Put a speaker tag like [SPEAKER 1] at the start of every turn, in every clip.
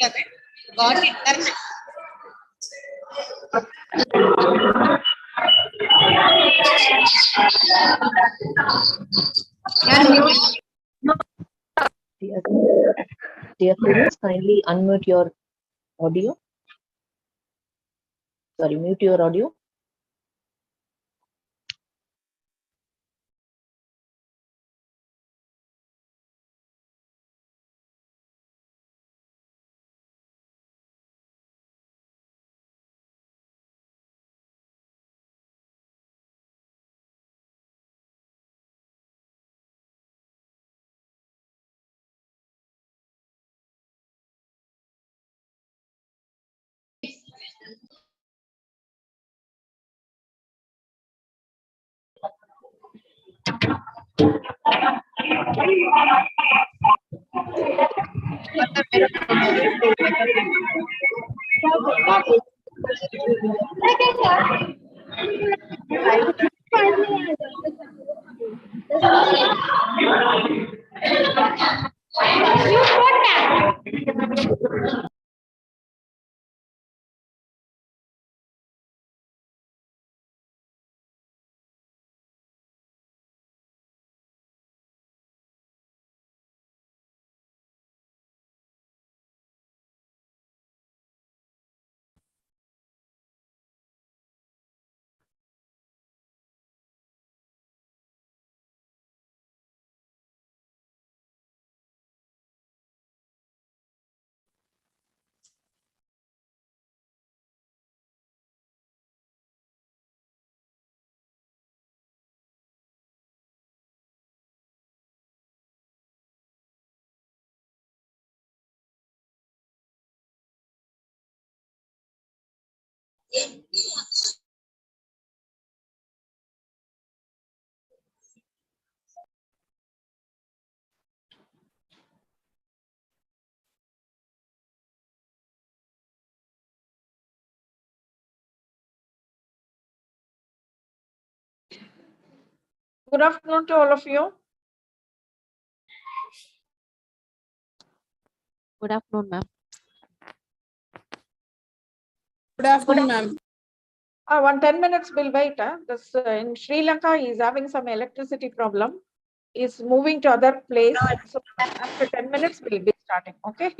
[SPEAKER 1] Okay. Got it.
[SPEAKER 2] Dear students, kindly unmute your audio. Sorry, mute your audio.
[SPEAKER 3] Good afternoon to all of you.
[SPEAKER 4] Good afternoon, ma'am.
[SPEAKER 1] Good afternoon, ma'am.
[SPEAKER 3] 10 minutes we'll wait. This in Sri Lanka he is having some electricity problem. Is moving to other place. So after 10 minutes we'll be starting. Okay.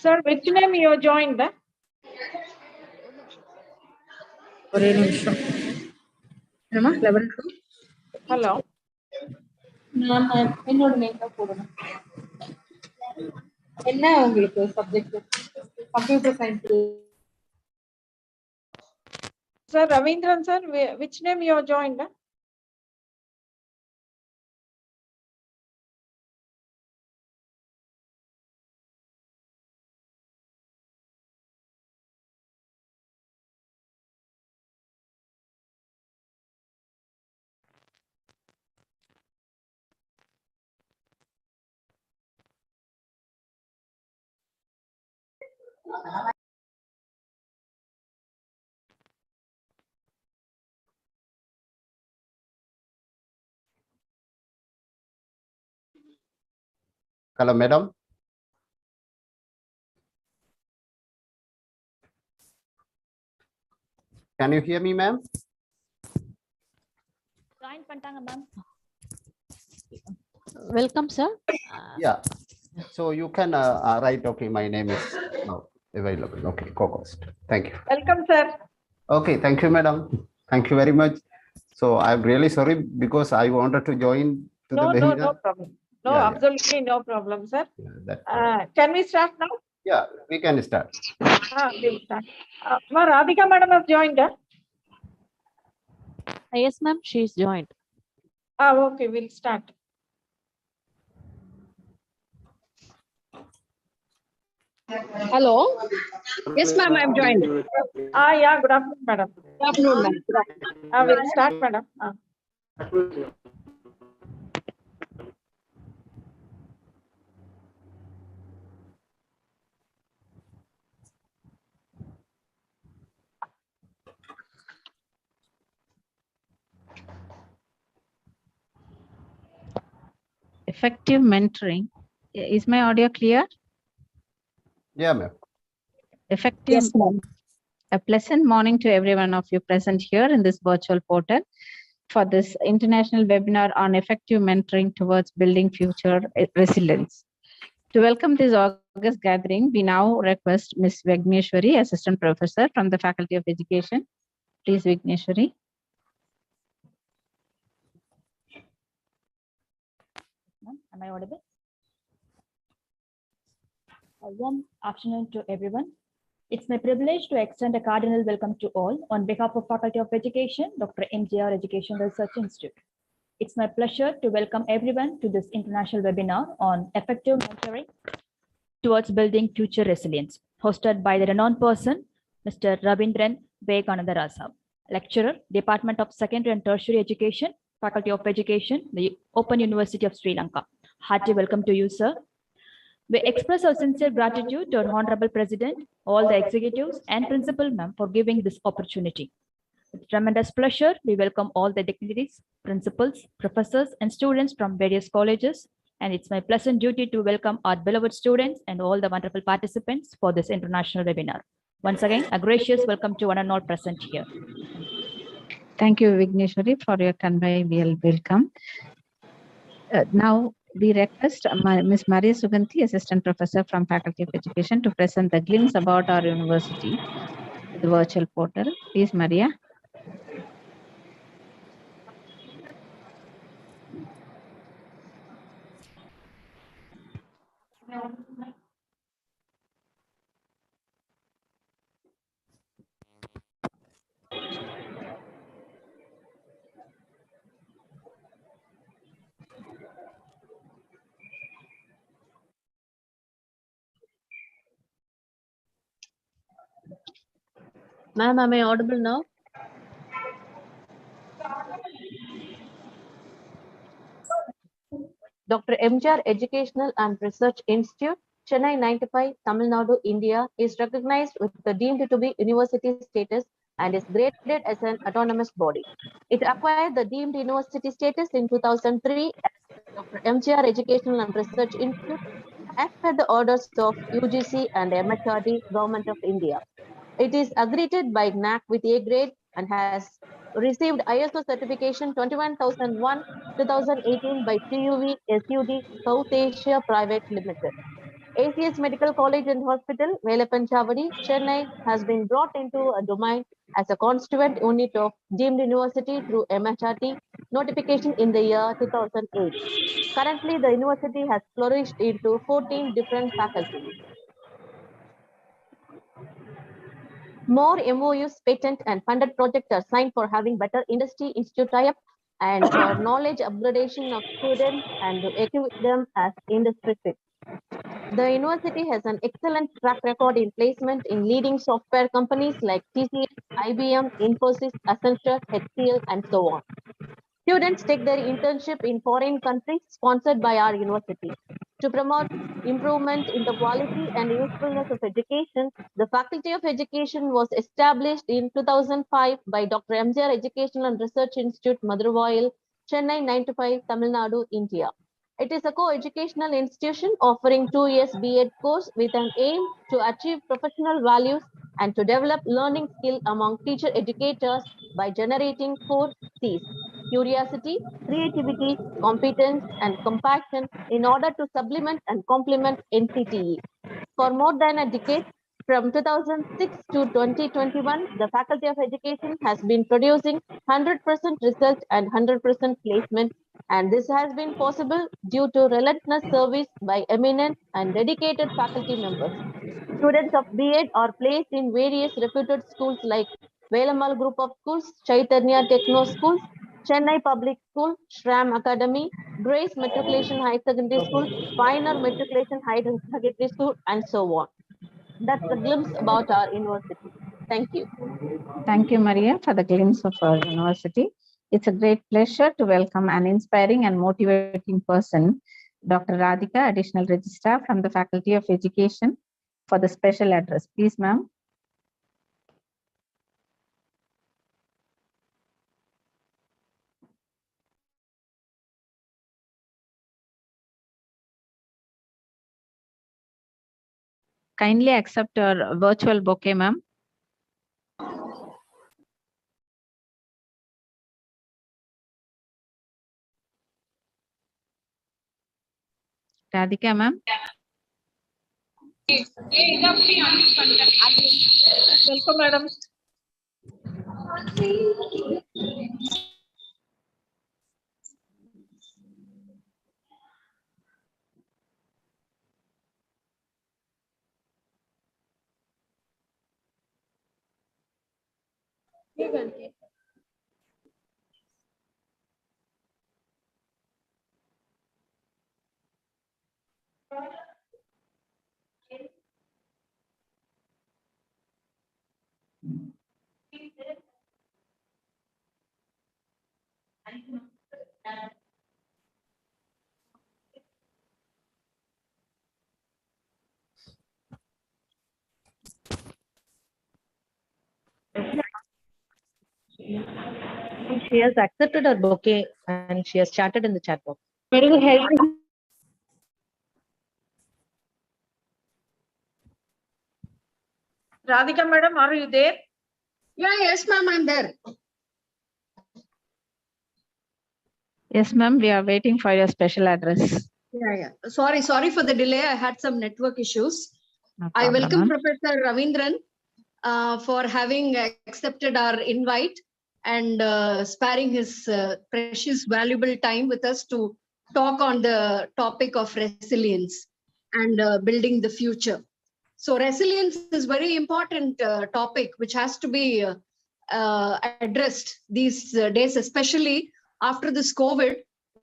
[SPEAKER 3] Sir, which name you joined?
[SPEAKER 1] ஒரே நிமிஷம் என்னம்மா 11
[SPEAKER 3] Hello.
[SPEAKER 1] நான் என்னோட name தான் போடணும். என்ன உங்களுக்கு subject? Computer science.
[SPEAKER 3] Sir Ravindran sir, which name you joined?
[SPEAKER 4] Hello, madam. Can you hear me, ma'am?
[SPEAKER 2] Join பண்ணிட்டாங்க ma'am. Welcome, sir.
[SPEAKER 4] Yeah. So you can write, okay, my name is now available. Okay, co-host. Thank you.
[SPEAKER 3] Welcome, sir.
[SPEAKER 4] Okay, thank you, madam. Thank you very much. So I'm really sorry because I wanted to join to
[SPEAKER 3] No,
[SPEAKER 4] the
[SPEAKER 3] no,
[SPEAKER 4] webinar.
[SPEAKER 3] no problem. No,
[SPEAKER 4] Yeah, yeah.
[SPEAKER 3] absolutely no problem, sir.
[SPEAKER 4] Yeah, that,
[SPEAKER 3] Can we start now?
[SPEAKER 4] yeah, we can start.
[SPEAKER 3] We'll start. Radhika madam has joined.
[SPEAKER 2] Yes, ma'am. She's joined.
[SPEAKER 3] Okay, we'll start.
[SPEAKER 1] Hello. Yes, ma'am, I'm joined.
[SPEAKER 3] Yeah, good afternoon, madam.
[SPEAKER 1] Good afternoon, ma'am.
[SPEAKER 3] We'll start, madam.
[SPEAKER 5] Effective mentoring. Is my audio clear?
[SPEAKER 4] Yeah, ma'am.
[SPEAKER 5] Effective.
[SPEAKER 1] Yes, ma'am.
[SPEAKER 5] A pleasant morning to every one of you present here in this virtual portal for this international webinar on effective mentoring towards building future resilience. To welcome this August gathering, we now request Ms. Vigneshwari, Assistant Professor from the Faculty of Education. Please, Vigneshwari.
[SPEAKER 2] Am I audible? A warm afternoon to everyone. It's my privilege to extend a cardinal welcome to all on behalf of Faculty of Education, Dr.MGR Education Research Institute. It's my pleasure to welcome everyone to this international webinar on effective mentoring towards building future resilience, hosted by the renowned person, Mr. Ravindran Veganandarasa, lecturer, Department of Secondary and Tertiary Education, Faculty of Education, the Open University of Sri Lanka. Hearty welcome to you, sir. We express our sincere gratitude to our Honorable President, all the executives and principal ma'am for giving this opportunity. With tremendous pleasure, we welcome all the dignitaries, principals, professors, and students from various colleges. And it's my pleasant duty to welcome our beloved students and all the wonderful participants for this international webinar. Once again, a gracious welcome to one and all present here.
[SPEAKER 5] Thank you, Vigneshwari, for your convivial welcome. Now, we request Ms. Maria Suganti, Assistant Professor from Faculty of Education, to present the glimpse about our university, the virtual portal. Please, Maria.
[SPEAKER 6] Ma'am, am I audible now? Dr.MGR Educational and Research Institute, Chennai 95, Tamil Nadu, India, is recognized with the deemed to be university status and is graded as an autonomous body. It acquired the deemed university status in 2003 as Dr.MGR Educational and Research Institute as per the orders of UGC and MHRD, Government of India. It is accredited by NAC with A grade and has received ISO certification 21001 2018 by TUV SUD South Asia Private Limited. ACS Medical College and Hospital, Velapanchavadi, Chennai has been brought into a domain as a constituent unit of deemed university through MHRD notification in the year 2008. Currently, the university has flourished into 14 different faculties. More MOUs, patent and funded projects are signed for having better industry institute tie-up and for knowledge upgradation of students and to equip them as industry fit. The university has an excellent track record in placement in leading software companies like TCS, IBM, Infosys, Accenture, HCL, and so on. Students take their internship in foreign countries sponsored by our university. To promote improvement in the quality and usefulness of education, the Faculty of Education was established in 2005 by Dr. MGR Educational and Research Institute, Madurai, Chennai 95, Tamil Nadu, India. It is a co-educational institution offering 2 years B.Ed course with an aim to achieve professional values and to develop learning skill among teacher educators by generating 4 C's: curiosity, creativity, competence, and compassion in order to supplement and complement NCTE. For more than a decade, from 2006 to 2021, the Faculty of Education has been producing 100% research and 100% placement, and this has been possible due to relentless service by eminent and dedicated faculty members. Students of B.Ed are placed in various reputed schools like Velamal Group of Schools, Chaitanya Techno Schools, Chennai Public School, Shram Academy, Grace Matriculation High Secondary School, Pioneer Matriculation High Secondary School, and so on. That's a glimpse about our university. Thank you.
[SPEAKER 5] Thank you, Maria, for the glimpse of our university. It's a great pleasure to welcome an inspiring and motivating person, Dr. Radhika, Additional Registrar from the Faculty of Education, for the special address. Please, ma'am. Kindly accept our virtual bouquet, ma'am. Radhika, ma'am.
[SPEAKER 3] Welcome, madam.
[SPEAKER 6] She has accepted her bouquet and she has chatted in the chat box.
[SPEAKER 3] Radhika madam, are you there?
[SPEAKER 7] Yeah, yes, ma'am, I'm there.
[SPEAKER 5] Yes, ma'am. We are waiting for your special address.
[SPEAKER 7] Yeah. Sorry for the delay. I had some network issues.
[SPEAKER 5] No
[SPEAKER 7] I
[SPEAKER 5] problem,
[SPEAKER 7] welcome
[SPEAKER 5] ma'am.
[SPEAKER 7] Professor Ravindran for having accepted our invite and sparing his precious, valuable time with us to talk on the topic of resilience and building the future. So resilience is very important topic which has to be addressed these days, especially after this COVID,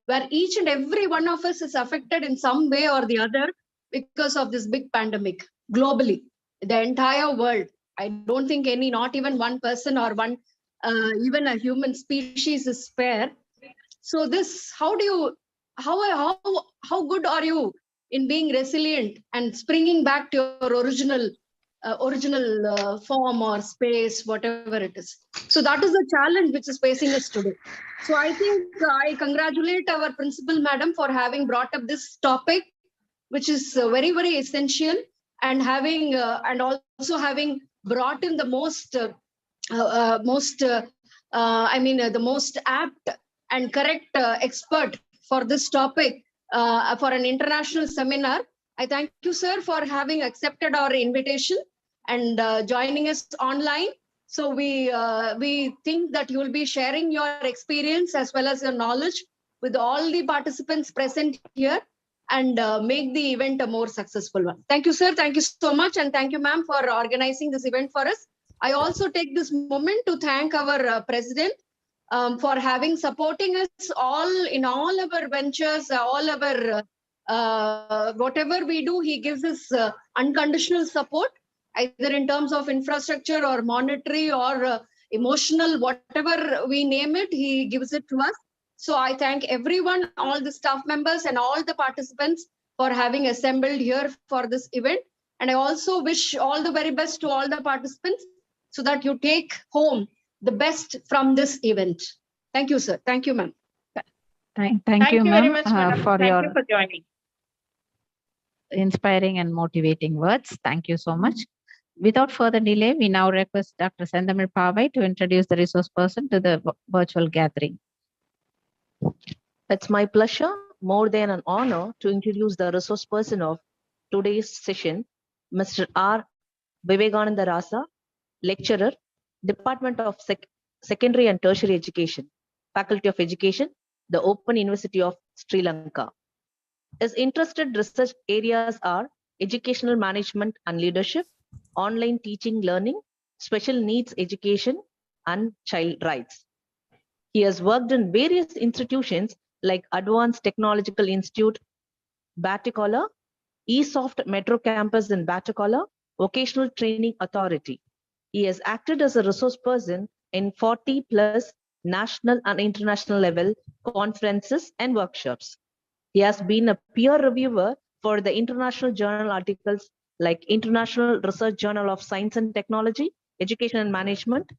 [SPEAKER 7] where each and every one of us is affected in some way or the other because of this big pandemic globally, the entire world. I don't think any, not even one person or one, even a human species is spare. So this, how good are you in being resilient and springing back to your original form or space, whatever it is. So that is the challenge which is facing us today. So I think I congratulate our principal madam for having brought up this topic, which is very, very essential, and having and also having brought in the most the most apt and correct expert for this topic for an international seminar. I thank you, sir, for having accepted our invitation and joining us online. So we think that you will be sharing your experience as well as your knowledge with all the participants present here, and make the event a more successful one. Thank you, sir. Thank you so much. And thank you, ma'am, for organizing this event for us. I also take this moment to thank our president for having supporting us all in all our ventures, all our whatever we do. He gives us unconditional support, either in terms of infrastructure or monetary or emotional, whatever we name it, he gives it to us. So I thank everyone, all the staff members and all the participants for having assembled here for this event. And I also wish all the very best to all the participants so that you take home the best from this event. Thank you, sir. Thank you, ma'am.
[SPEAKER 5] Thank you,
[SPEAKER 3] very
[SPEAKER 5] ma'am,
[SPEAKER 3] much, madam.
[SPEAKER 5] for
[SPEAKER 3] Thank
[SPEAKER 5] your
[SPEAKER 3] you for joining.
[SPEAKER 5] inspiring and motivating words. Thank you so much. Without further delay, we now request Dr. Sendamil Pavai to introduce the resource person to the virtual gathering.
[SPEAKER 8] It's my pleasure, more than an honor, to introduce the resource person of today's session, Mr. R. Vivekananda Rasa, lecturer, Department of Secondary and Tertiary Education, Faculty of Education, the Open University of Sri Lanka. His interested research areas are educational management and leadership, online teaching learning, special needs education, and child rights. He has worked in various institutions like Advanced Technological Institute, Batticaloa, eSoft Metro Campus in Batticaloa, Vocational Training Authority. He has acted as a resource person in 40 plus national and international level conferences and workshops. He has been a peer reviewer for the international journal articles like International Research Journal of Science and Technology, Education and Management,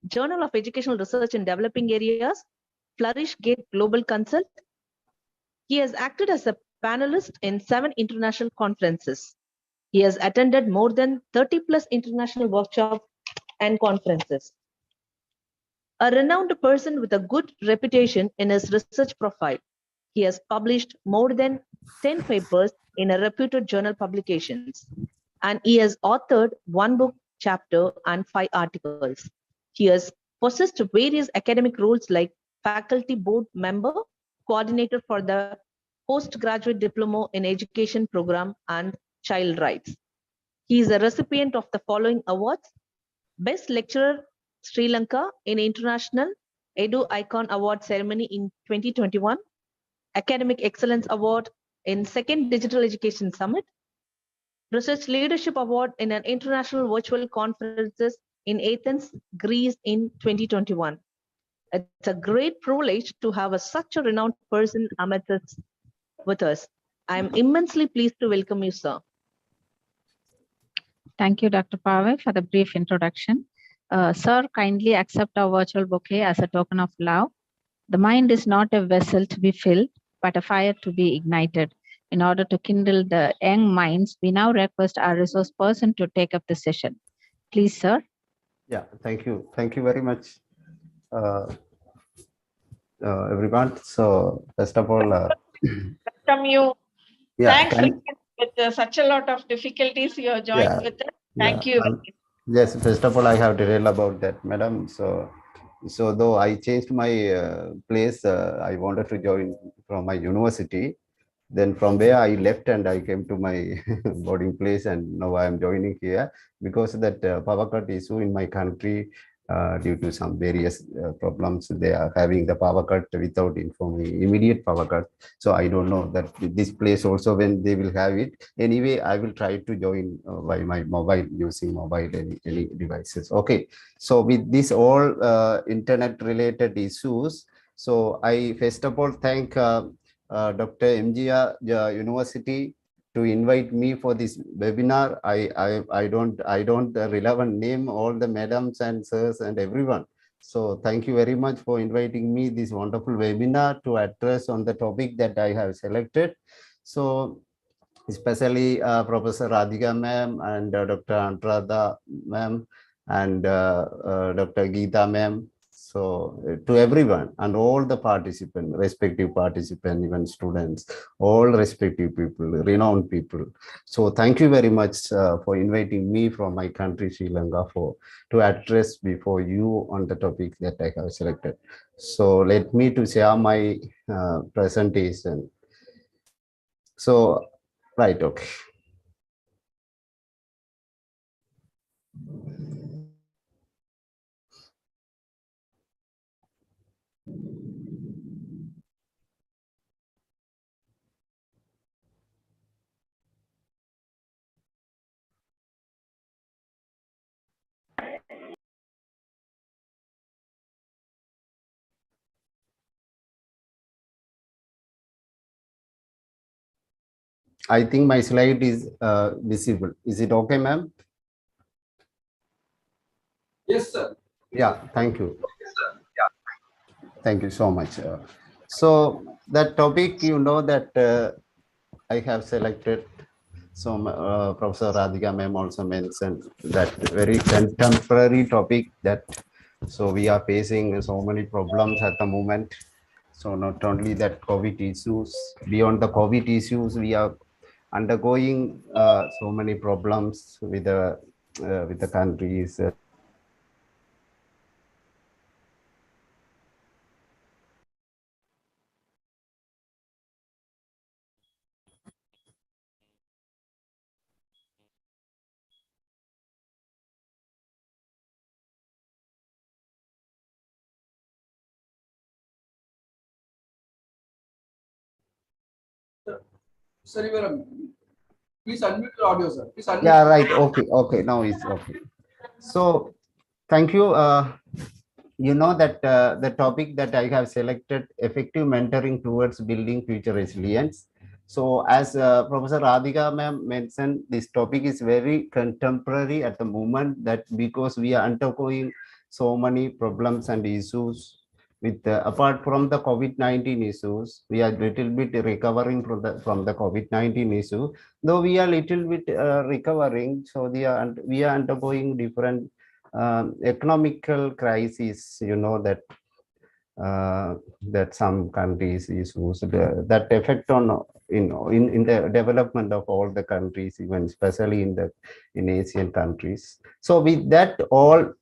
[SPEAKER 8] Journal of Educational Research in Developing Areas, Flourish Gate Global Consult. He has acted as a panelist in 7 international conferences. He has attended more than 30 plus international workshops and conferences. A renowned person with a good reputation in his research profile. He has published more than 10 papers in a reputed journal publications, and he has authored 1 book chapter and 5 articles. He has possessed various academic roles like faculty board member, coordinator for the postgraduate diploma in education program and child rights. He is a recipient of the following awards: Best Lecturer Sri Lanka in International Edu Icon Award Ceremony in 2021, Academic Excellence Award in 2nd Digital Education Summit, Research Leadership Award in an international virtual conferences in Athens, Greece in 2021. It's a great privilege to have such a renowned person amidst us with us. I am immensely pleased to welcome you, sir.
[SPEAKER 5] Thank you, Dr. Pavai, for the brief introduction. Sir, kindly accept our virtual bouquet as a token of love. The mind is not a vessel to be filled, but a fire to be ignited. In order to kindle the young minds, we now request our resource person to take up the session. Please, sir.
[SPEAKER 4] Yeah, thank you. Thank you very much, everyone. So first of all,
[SPEAKER 3] Welcome you.
[SPEAKER 4] yeah,
[SPEAKER 3] Thanks with such a lot of difficulties you have joined with us. Thank you.
[SPEAKER 4] Yes, first of all, I have to tell about that, madam. So though I changed my place, I wanted to join from my university. Then from there I left and I came to my boarding place, and now I am joining here because that power cut issue in my country due to some various problems. They are having the power cut without informing immediate power cut. So I don't know that this place also when they will have it. Anyway, I will try to join by my mobile, using mobile, any devices. Okay. So with this all internet related issues, so I first of all thank Dr. MGR University to invite me for this webinar. I don't relevant name all the madams and sirs and everyone. So thank you very much for inviting me this wonderful webinar to address on the topic that I have selected. So especially Professor Radhika ma'am and Dr. Antrada ma'am and Dr. Geeta ma'am. So to everyone and all the participants, respective participants, even students, all respective people, renowned people. So thank you very much for inviting me from my country, Sri Lanka, to address before you on the topic that I have selected. So let me to share my presentation. So, right, okay. I think my slide is visible. Is it okay, ma'am?
[SPEAKER 9] Yes, sir.
[SPEAKER 4] Yeah, thank you. Thank you so much. So that topic, you know, that I have selected. So Professor Radhika ma'am also mentioned that very contemporary topic that so we are facing so many problems at the moment. So not only that COVID issues, beyond the COVID issues, we are undergoing so many problems with the countries.
[SPEAKER 9] Sir, please unmute your audio, sir. Please unmute.
[SPEAKER 4] Yeah, right. Okay, okay. Now it's okay. So thank you. You know that the topic that I have selected, effective mentoring towards building future resilience. So as Professor Radhika ma'am mentioned, this topic is very contemporary at the moment, that because we are undergoing so many problems and issues with apart from the COVID-19 issues, we are little bit recovering from the COVID-19 issue, though we are little bit recovering. So we are undergoing different economical crisis, you know, that that some countries issues that affect on in the development of all the countries, even especially in Asian countries. So with that all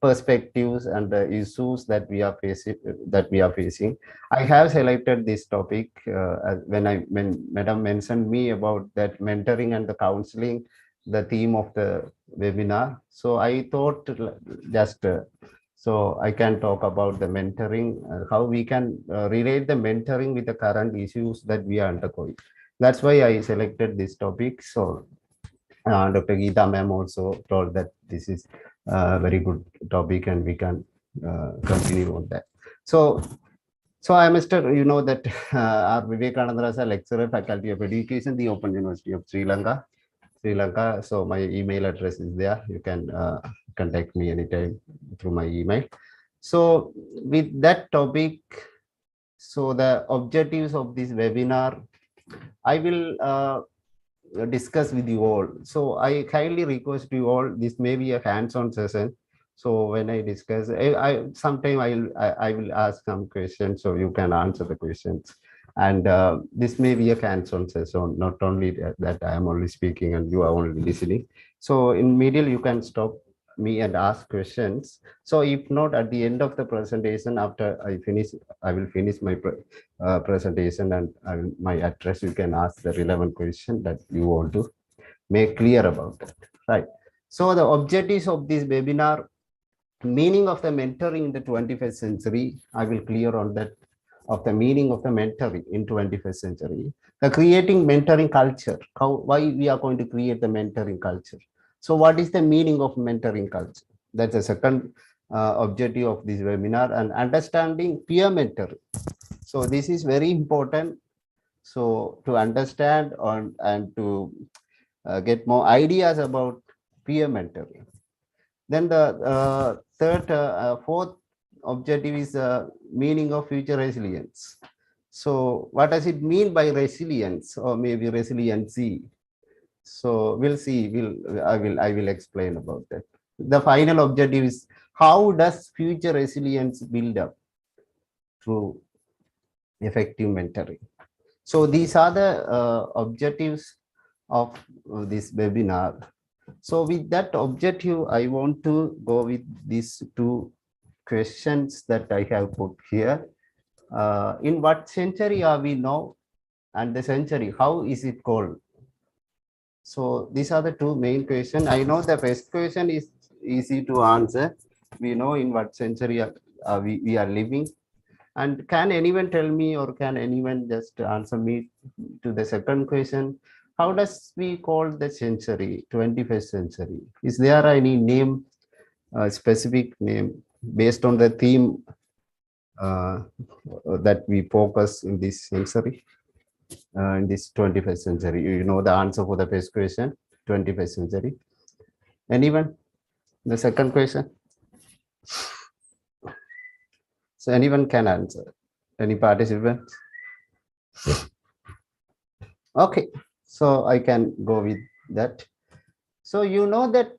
[SPEAKER 4] perspectives and the issues that we are facing, I have selected this topic when Madam mentioned me about that mentoring and the counseling, the theme of the webinar. So I thought just so I can talk about the mentoring, how we can relate the mentoring with the current issues that we are undergoing. That's why I selected this topic. So Dr. Geeta ma'am also told that this is a very good topic and we can continue on that. So I am Mr. You know that our Vivekananda Rasa lecturer, Faculty of Education, the Open University of Sri Lanka. So my email address is there. You can contact me anytime through my email. So with that topic, so the objectives of this webinar, I will discuss with you all. So I kindly request you all, this may be a hands-on session. So when I discuss, sometime I will ask some questions, so you can answer the questions. And this may be a hands-on session, not only that I am only speaking and you are only listening. So in middle, you can stop me and ask questions. So if not, at the end of the presentation, after I will finish my presentation and my address, you can ask the relevant question that you want to make clear about that, right? So the objectives of this webinar, meaning of the mentoring in the 21st century. I will clear on that of the meaning of the mentoring in 21st century. The creating mentoring culture. Why we are going to create the mentoring culture? So what is the meaning of mentoring culture? That's the second objective of this webinar, and understanding peer mentoring. So this is very important. So to understand and to get more ideas about peer mentoring. Then the fourth objective is meaning of future resilience. So what does it mean by resilience, or maybe resiliency? So we'll see. I will explain about that. The final objective is how does future resilience build up through effective mentoring. So these are the objectives of this webinar. So with that objective, I want to go with these two questions that I have put here. In what century are we now? And the century, how is it called? So these are the two main questions. I know the first question is easy to answer. We know in what century we are living. And can anyone tell me, or can anyone just answer me to the second question? How does we call the century, 21st century? Is there any name, specific name based on the theme that we focus in this century, in this 21st century? You know the answer for the first question, 21st century. Anyone? The second question? So anyone can answer. Any participants? Okay, so I can go with that. So you know that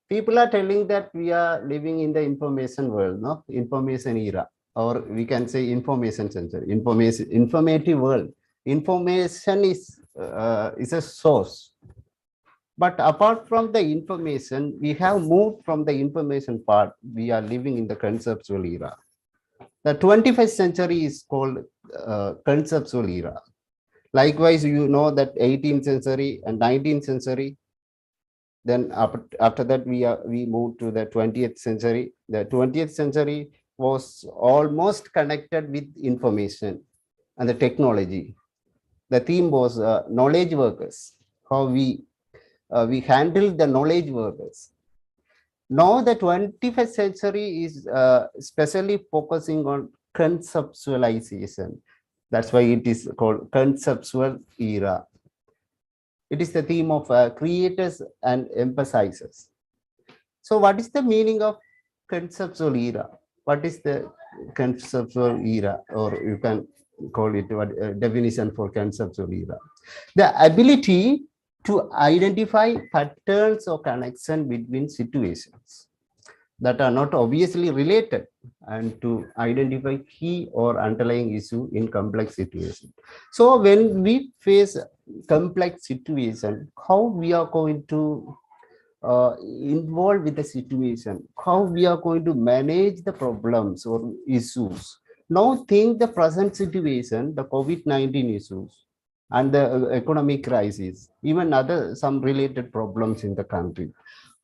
[SPEAKER 4] people are telling that we are living in the information world, no? Information era, or we can say information century, informative world. Information is a source. But apart from the information, we have moved from the information part. We are living in the conceptual era. The 21st century is called conceptual era. Likewise, you know that 18th century and 19th century. Then after that, we moved to the 20th century. The 20th century was almost connected with information and the technology. The theme was knowledge workers, how we handle the knowledge workers. Now the 21st century is especially focusing on conceptualization. That's why it is called conceptual era. It is the theme of creators and emphasizers. So what is the meaning of conceptual era? What is the conceptual era, or you can call it what definition for conceptual era? The ability to identify patterns or connection between situations that are not obviously related, and to identify key or underlying issue in complex situation. So when we face complex situation, how we are going to involve with the situation, how we are going to manage the problems or issues. Now think the present situation, the COVID-19 issues and the economic crisis, even some related problems in the country.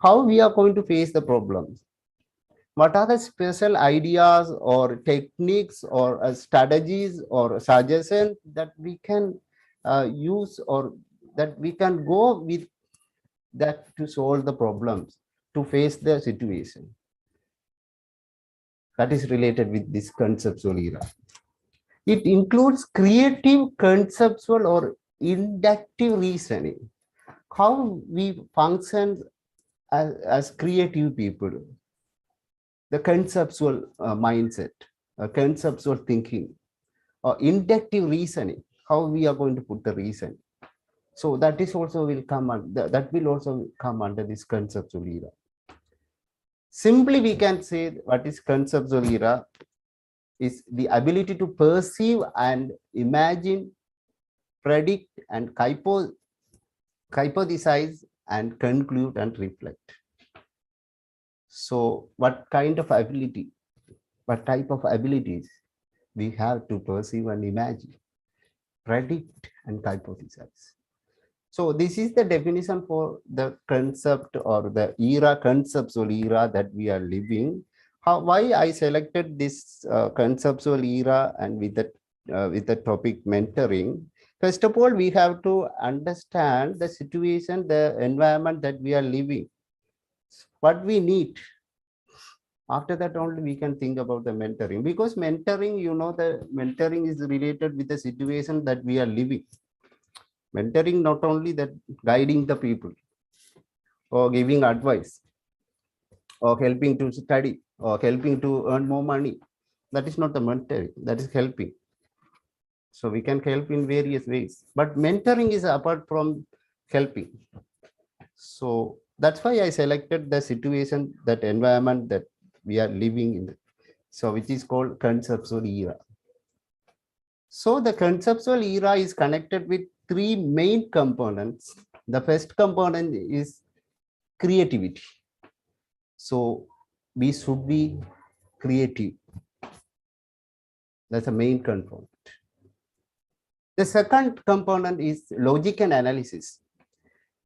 [SPEAKER 4] How we are going to face the problems? What are the special ideas or techniques or strategies or suggestions that we can use, or that we can go with that to solve the problems, to face the situation? That is related with this conceptual era. It includes creative, conceptual, or inductive reasoning. How we function as creative people, the conceptual mindset, conceptual thinking, or inductive reasoning, how we are going to put the reason. So that is also will come under, that will also come under this conceptual era. Simply we can say what is conceptual era is the ability to perceive and imagine, predict and hypothesize and conclude and reflect. So what kind of ability, what type of abilities we have to perceive and imagine, predict and hypothesize? So this is the definition for the concept or the era, conceptual era that we are living. Why I selected this conceptual era and with the topic mentoring. First of all, we have to understand the situation, the environment that we are living, what we need. After that only we can think about the mentoring, because mentoring, the mentoring is related with the situation that we are living. Mentoring not only that guiding the people or giving advice or helping to study or helping to earn more money. That is not the mentoring, that is helping. So we can help in various ways, but mentoring is apart from helping. So that's why I selected the situation, that environment that we are living in. So which is called conceptual era. So the conceptual era is connected with three main components. The first component is creativity. So we should be creative. That's a main component. The second component is logic and analysis.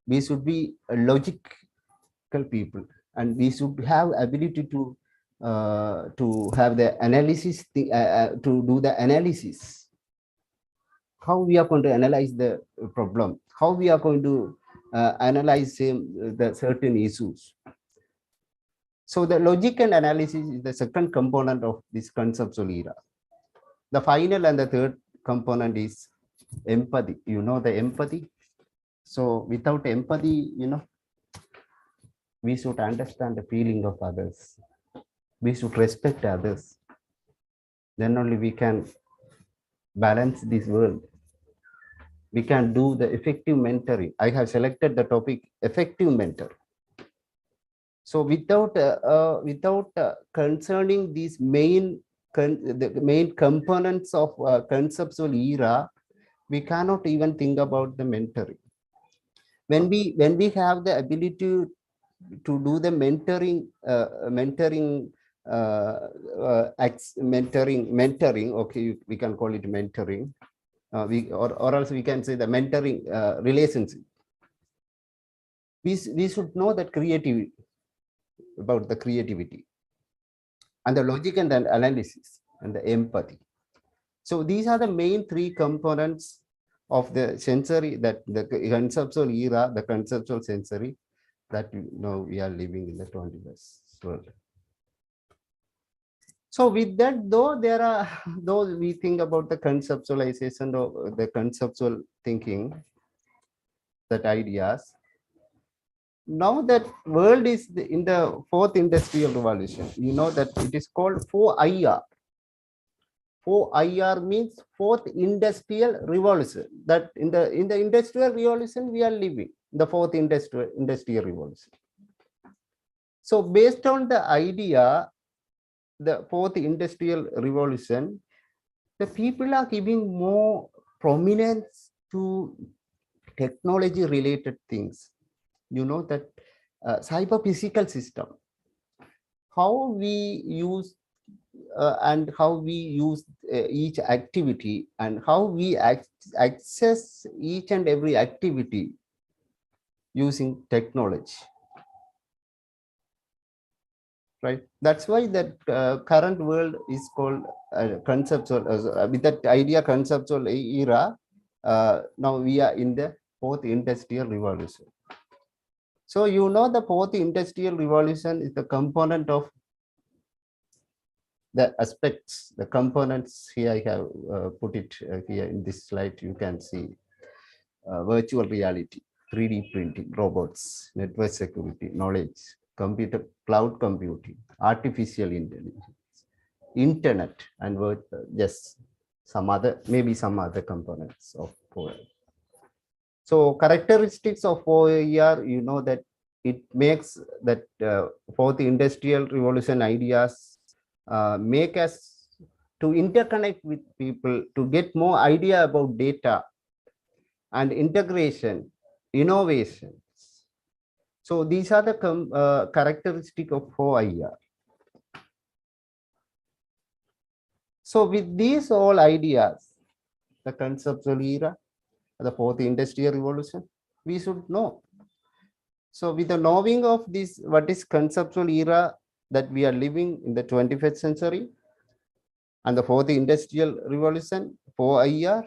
[SPEAKER 4] We should be a logical people, and we should have ability to have the analysis, to do the analysis. How we are going to analyze the problem, how we are going to analyze the certain issues. So the logic and analysis is the second component of this conceptual era. The final and the third component is empathy. The empathy. So without empathy, we should understand the feeling of others. We should respect others. Then only we can balance this world. We can do the effective mentoring. I have selected the topic effective mentor. So without concerning these the main components of conceptual era, we cannot even think about the mentoring. When we have the ability to do the mentoring, mentoring, okay, we can call it mentoring, or else we can say the mentoring relationship. We should know that creativity, about the creativity and the logic and the analysis and the empathy. So these are the main three components of the sensory, that the conceptual era, the conceptual sensory, that we are living in the 21st world. So with that, though we think about the conceptualization or the conceptual thinking, that ideas, now that world is in the fourth industrial revolution, that it is called 4IR. 4IR means fourth industrial revolution. That in the industrial revolution we are living, the fourth industrial revolution. So based on the idea, the fourth industrial revolution, the people are giving more prominence to technology related things. That cyber physical system, how we use and how we use each activity, and how we access each and every activity using technology, right? That's why that current world is called conceptual, with that idea conceptual era. Now we are in the fourth industrial revolution. So the fourth industrial revolution is the component of the aspects, the components. Here I have put it here in this slide. You can see virtual reality, 3D printing, robots, network security, knowledge, computer, cloud computing, artificial intelligence, internet, and just maybe some other components of OER. So characteristics of OER, that it makes that fourth industrial revolution ideas make us to interconnect with people, to get more idea about data and integration, innovations. So these are the characteristic of 4IR. So with these all ideas, the conceptual era, the fourth industrial revolution, we should know. So with the knowing of this, what is conceptual era that we are living in the 21st century and the fourth industrial revolution, 4IR,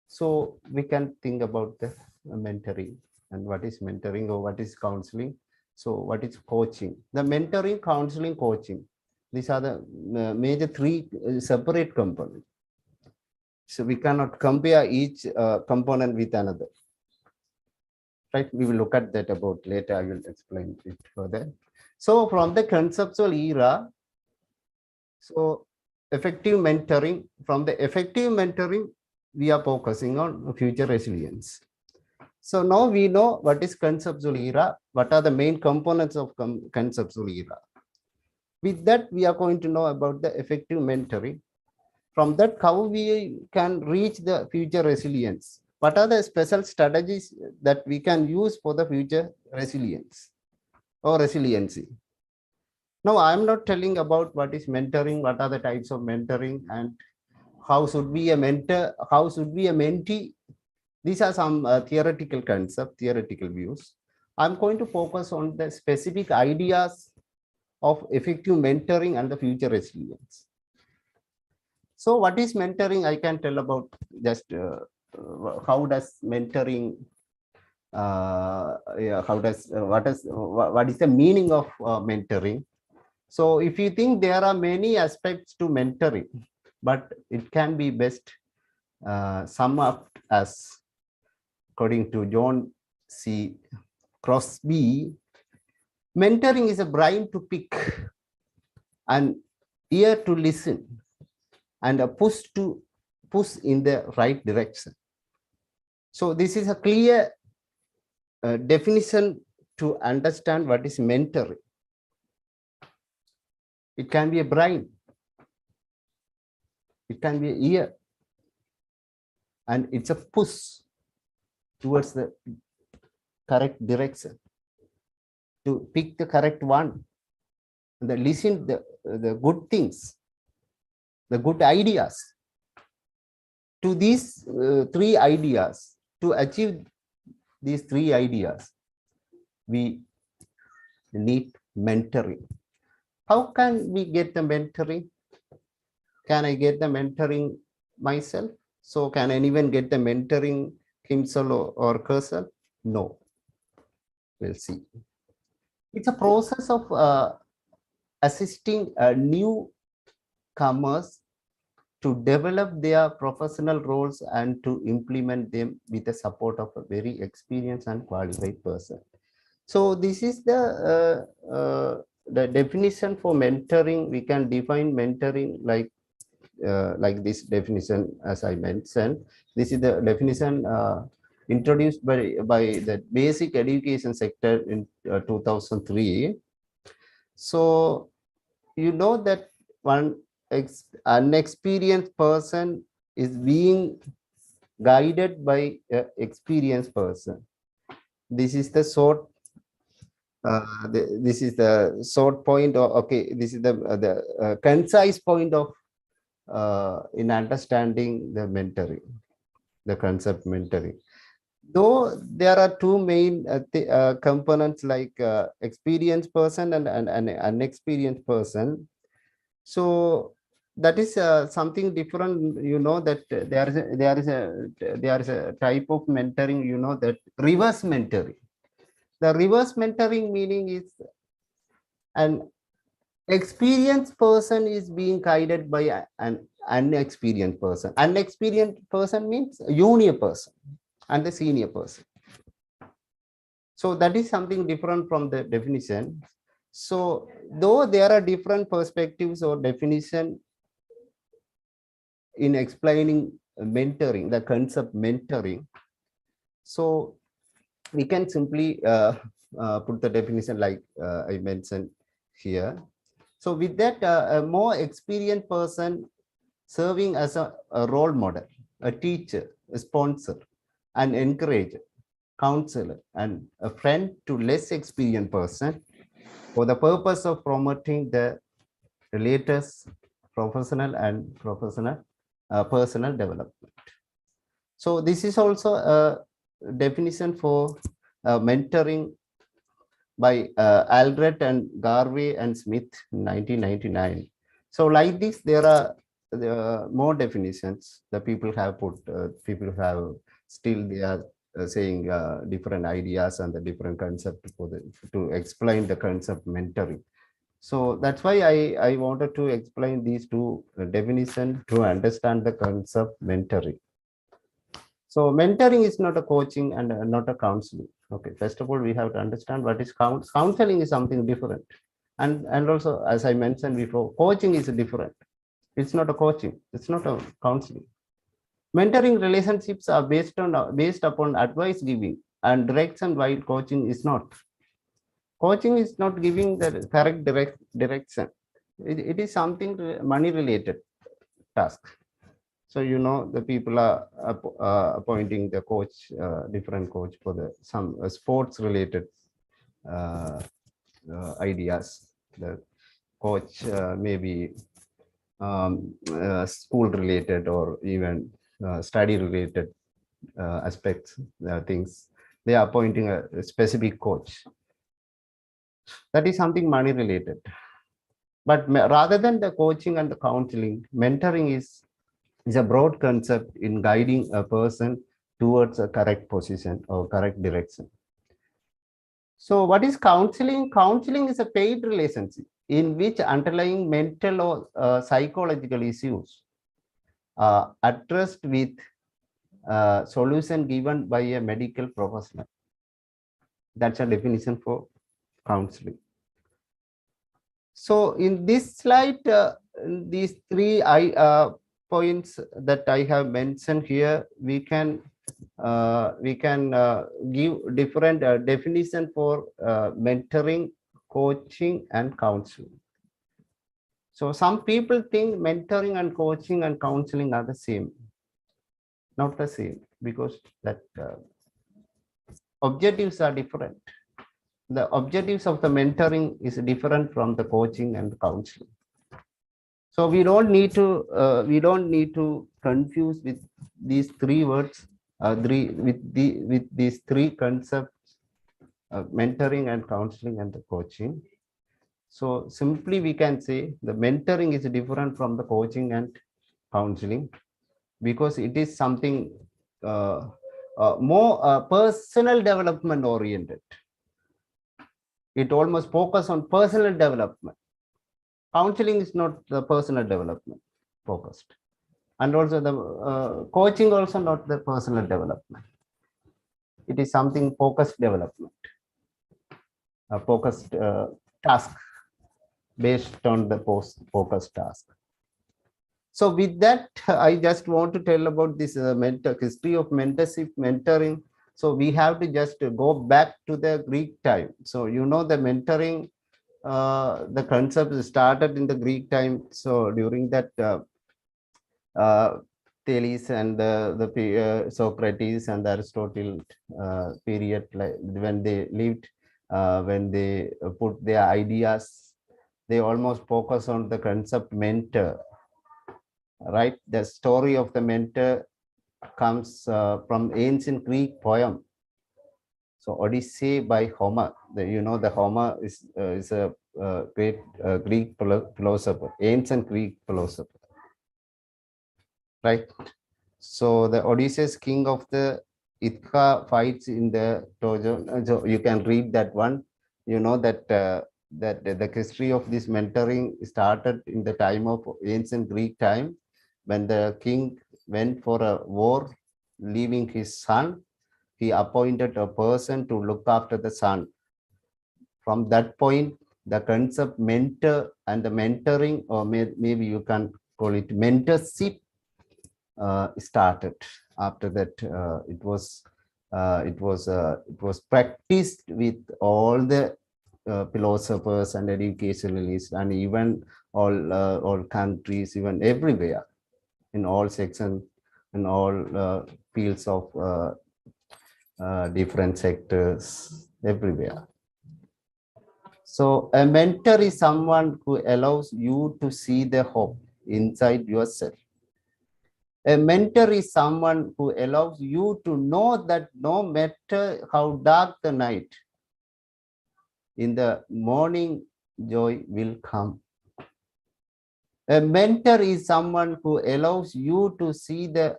[SPEAKER 4] so we can think about the mentoring and what is mentoring or what is counseling. So what is coaching? The mentoring, counseling, coaching. These are the major three separate components. So we cannot compare each component with another. Right? We will look at that about later. I will explain it further. So from the conceptual era, so effective mentoring, from the effective mentoring, we are focusing on future resilience. So now we know what is conceptual era, what are the main components of conceptual era. With that, we are going to know about the effective mentoring. From that, how we can reach the future resilience. What are the special strategies that we can use for the future resilience or resiliency? Now, I'm not telling about what is mentoring, what are the types of mentoring, and how should be a mentor, how should be a mentee. These are some theoretical concepts, theoretical views. I'm going to focus on the specific ideas of effective mentoring and the future resilience. So what is mentoring? I can tell about just how does mentoring, what is the meaning of mentoring? So if you think there are many aspects to mentoring, but it can be best sum up as, according to John C. Crosby, mentoring is a brain to pick, an ear to listen, and a push in the right direction. So this is a clear definition to understand what is mentoring. It can be a brain, it can be an ear, and it's a push towards the correct direction, to pick the correct one, and the listen the good things, the good ideas. To these three ideas, to achieve these three ideas, we need mentoring. How can we get the mentoring? Can I get the mentoring myself? So can anyone get the mentoring himself or herself? No. We'll see. It's a process of assisting newcomers to develop their professional roles and to implement them with the support of a very experienced and qualified person. So this is the definition for mentoring. We can define mentoring like this definition, as I mentioned. This is the definition introduced by the basic education sector in 2003. So you know that one unexperienced person is being guided by an experienced person. This is the short. This is the short point. Okay, this is the concise point of in understanding the mentoring, the concept mentoring. Though there are two main components like experienced person and an unexperienced person. So that is something different. You know that there is a type of mentoring. You know that reverse mentoring. The reverse mentoring meaning is an experienced person is being guided by an unexperienced person. Unexperienced person means a junior person and the senior person. So that is something different from the definition. So though there are different perspectives or definition in explaining mentoring, the concept mentoring, so we can simply put the definition like I mentioned here. So with that, a more experienced person serving as a role model, a teacher, a sponsor, an encourager, counselor, and a friend to less experienced person for the purpose of promoting the latest professional and personal development. So this is also definition for mentoring by Aldred and Garvey and Smith in 1999. So like this, there are more definitions that people have put. People have still they are saying different ideas and the different concept for to explain the concept mentoring. So that's why I wanted to explain these two definitions to understand the concept mentoring. So mentoring is not a coaching and not a counseling. Okay, first of all, we have to understand what is counseling is something different. And also, as I mentioned before, coaching is different. It's not a coaching, it's not a counseling. Mentoring relationships are based upon advice giving and direction, while coaching is not. Coaching is not giving the correct direction. It is something money related task. So the people are appointing the coach, different coach for the some sports related ideas. The coach maybe school related or even study related aspects, things. They are appointing a specific coach. That is something money related. But rather than the coaching and the counseling, mentoring is a broad concept in guiding a person towards a correct position or correct direction. So what is counseling? Counseling is a paid relationship in which underlying mental or psychological issues are addressed with solution given by a medical professional. That's a definition for counseling. So in this slide, these three points that I have mentioned here, we can give different definition for mentoring, coaching, and counseling. So some people think mentoring and coaching and counseling are the same. Not the same, because that objectives are different. The objectives of the mentoring is different from the coaching and counseling. So we don't need to confuse with these three words, with these three concepts, mentoring and counseling and the coaching. So simply we can say the mentoring is different from the coaching and counseling, because it is something more personal development oriented. It almost focuses on personal development. Counseling is not the personal development focused, and also the coaching also not the personal development. It is something focused development, a focused task based on the focused task. So with that, I just want to tell about this history of mentorship, mentoring. So we have to just go back to the Greek time. So the mentoring, the concept started in the Greek time. So during that Thales and the Socrates and Aristotle period, like when they lived, when they put their ideas, they almost focus on the concept mentor. Right, the story of the mentor comes from ancient Greek poem. So Odyssey by Homer. The Homer is a great Greek philosopher, ancient Greek philosopher. Right. So the Odysseus, king of the Ithaca, fights in the Trojan. So you can read that one. That that the history of this mentoring started in the time of ancient Greek time, when the king went for a war, leaving his son. He appointed a person to look after the son. From that point, the concept mentor and the mentoring, or maybe you can call it mentorship, started. After that, it was practiced with all the philosophers and educationalists, and even all countries, even everywhere, in all sections, in all fields of different sectors, everywhere. So a mentor is someone who allows you to see the hope inside yourself. A mentor is someone who allows you to know that no matter how dark the night, in the morning, joy will come. A mentor is someone who allows you to see the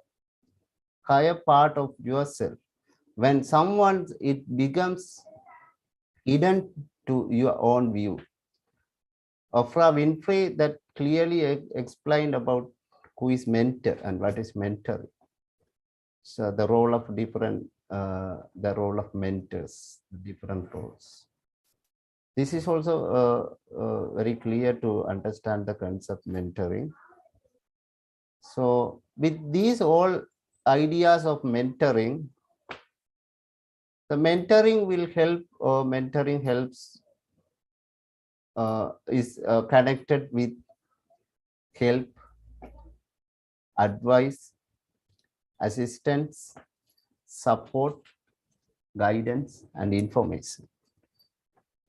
[SPEAKER 4] higher part of yourself. When someone, it becomes hidden to your own view. Oprah Winfrey that clearly explained about who is mentor and what is mentoring. So the role of the role of mentors, different roles. This is also very clear to understand the concept mentoring. So with these all ideas of mentoring, the mentoring will help, or mentoring helps, is connected with help, advice, assistance, support, guidance, and information.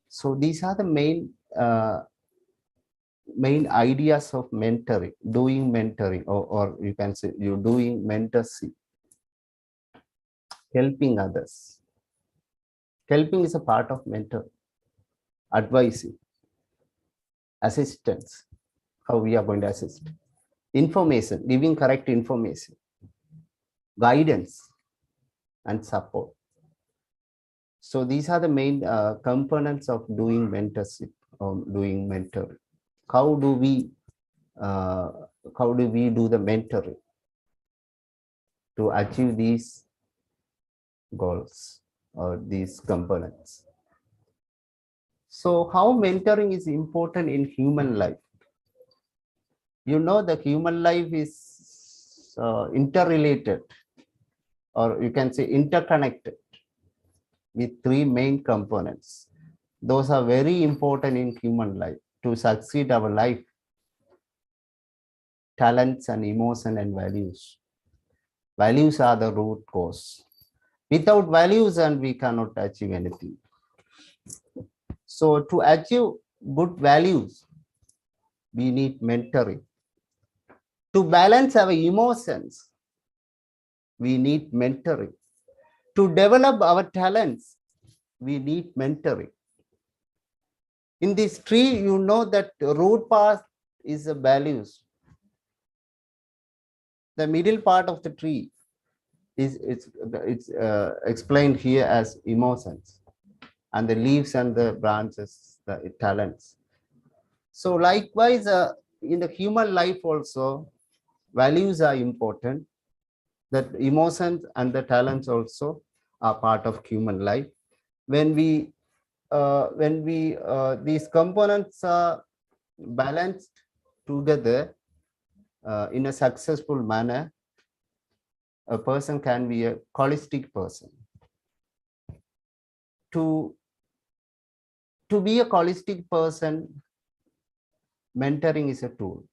[SPEAKER 4] So these are the main ideas of mentoring, doing mentoring, or you can say you're doing mentorship, helping others. Helping is a part of mentoring, advising, assistance, how we are going to assist, information, giving correct information, guidance, and support. So these are the main components of doing mentorship or doing mentoring. How do we do the mentoring to achieve these goals or these components? So how mentoring is important in human life? You know, the human life is interrelated, or you can say interconnected, with three main components. Those are very important in human life to succeed our life: talents and emotion and values. Values are the root cause. Without values, and we cannot achieve anything. So to achieve good values, we need mentoring. To balance our emotions, we need mentoring. To develop our talents, we need mentoring. In this tree, you know that the root part is the values. The middle part of the tree is explained here as emotions, and the leaves and the branches, the talents. So likewise, in the human life also, values are important. That emotions and the talents also are part of human life. When these components are balanced together in a successful manner, a person can be a holistic person. To be a holistic person, mentoring is a tool.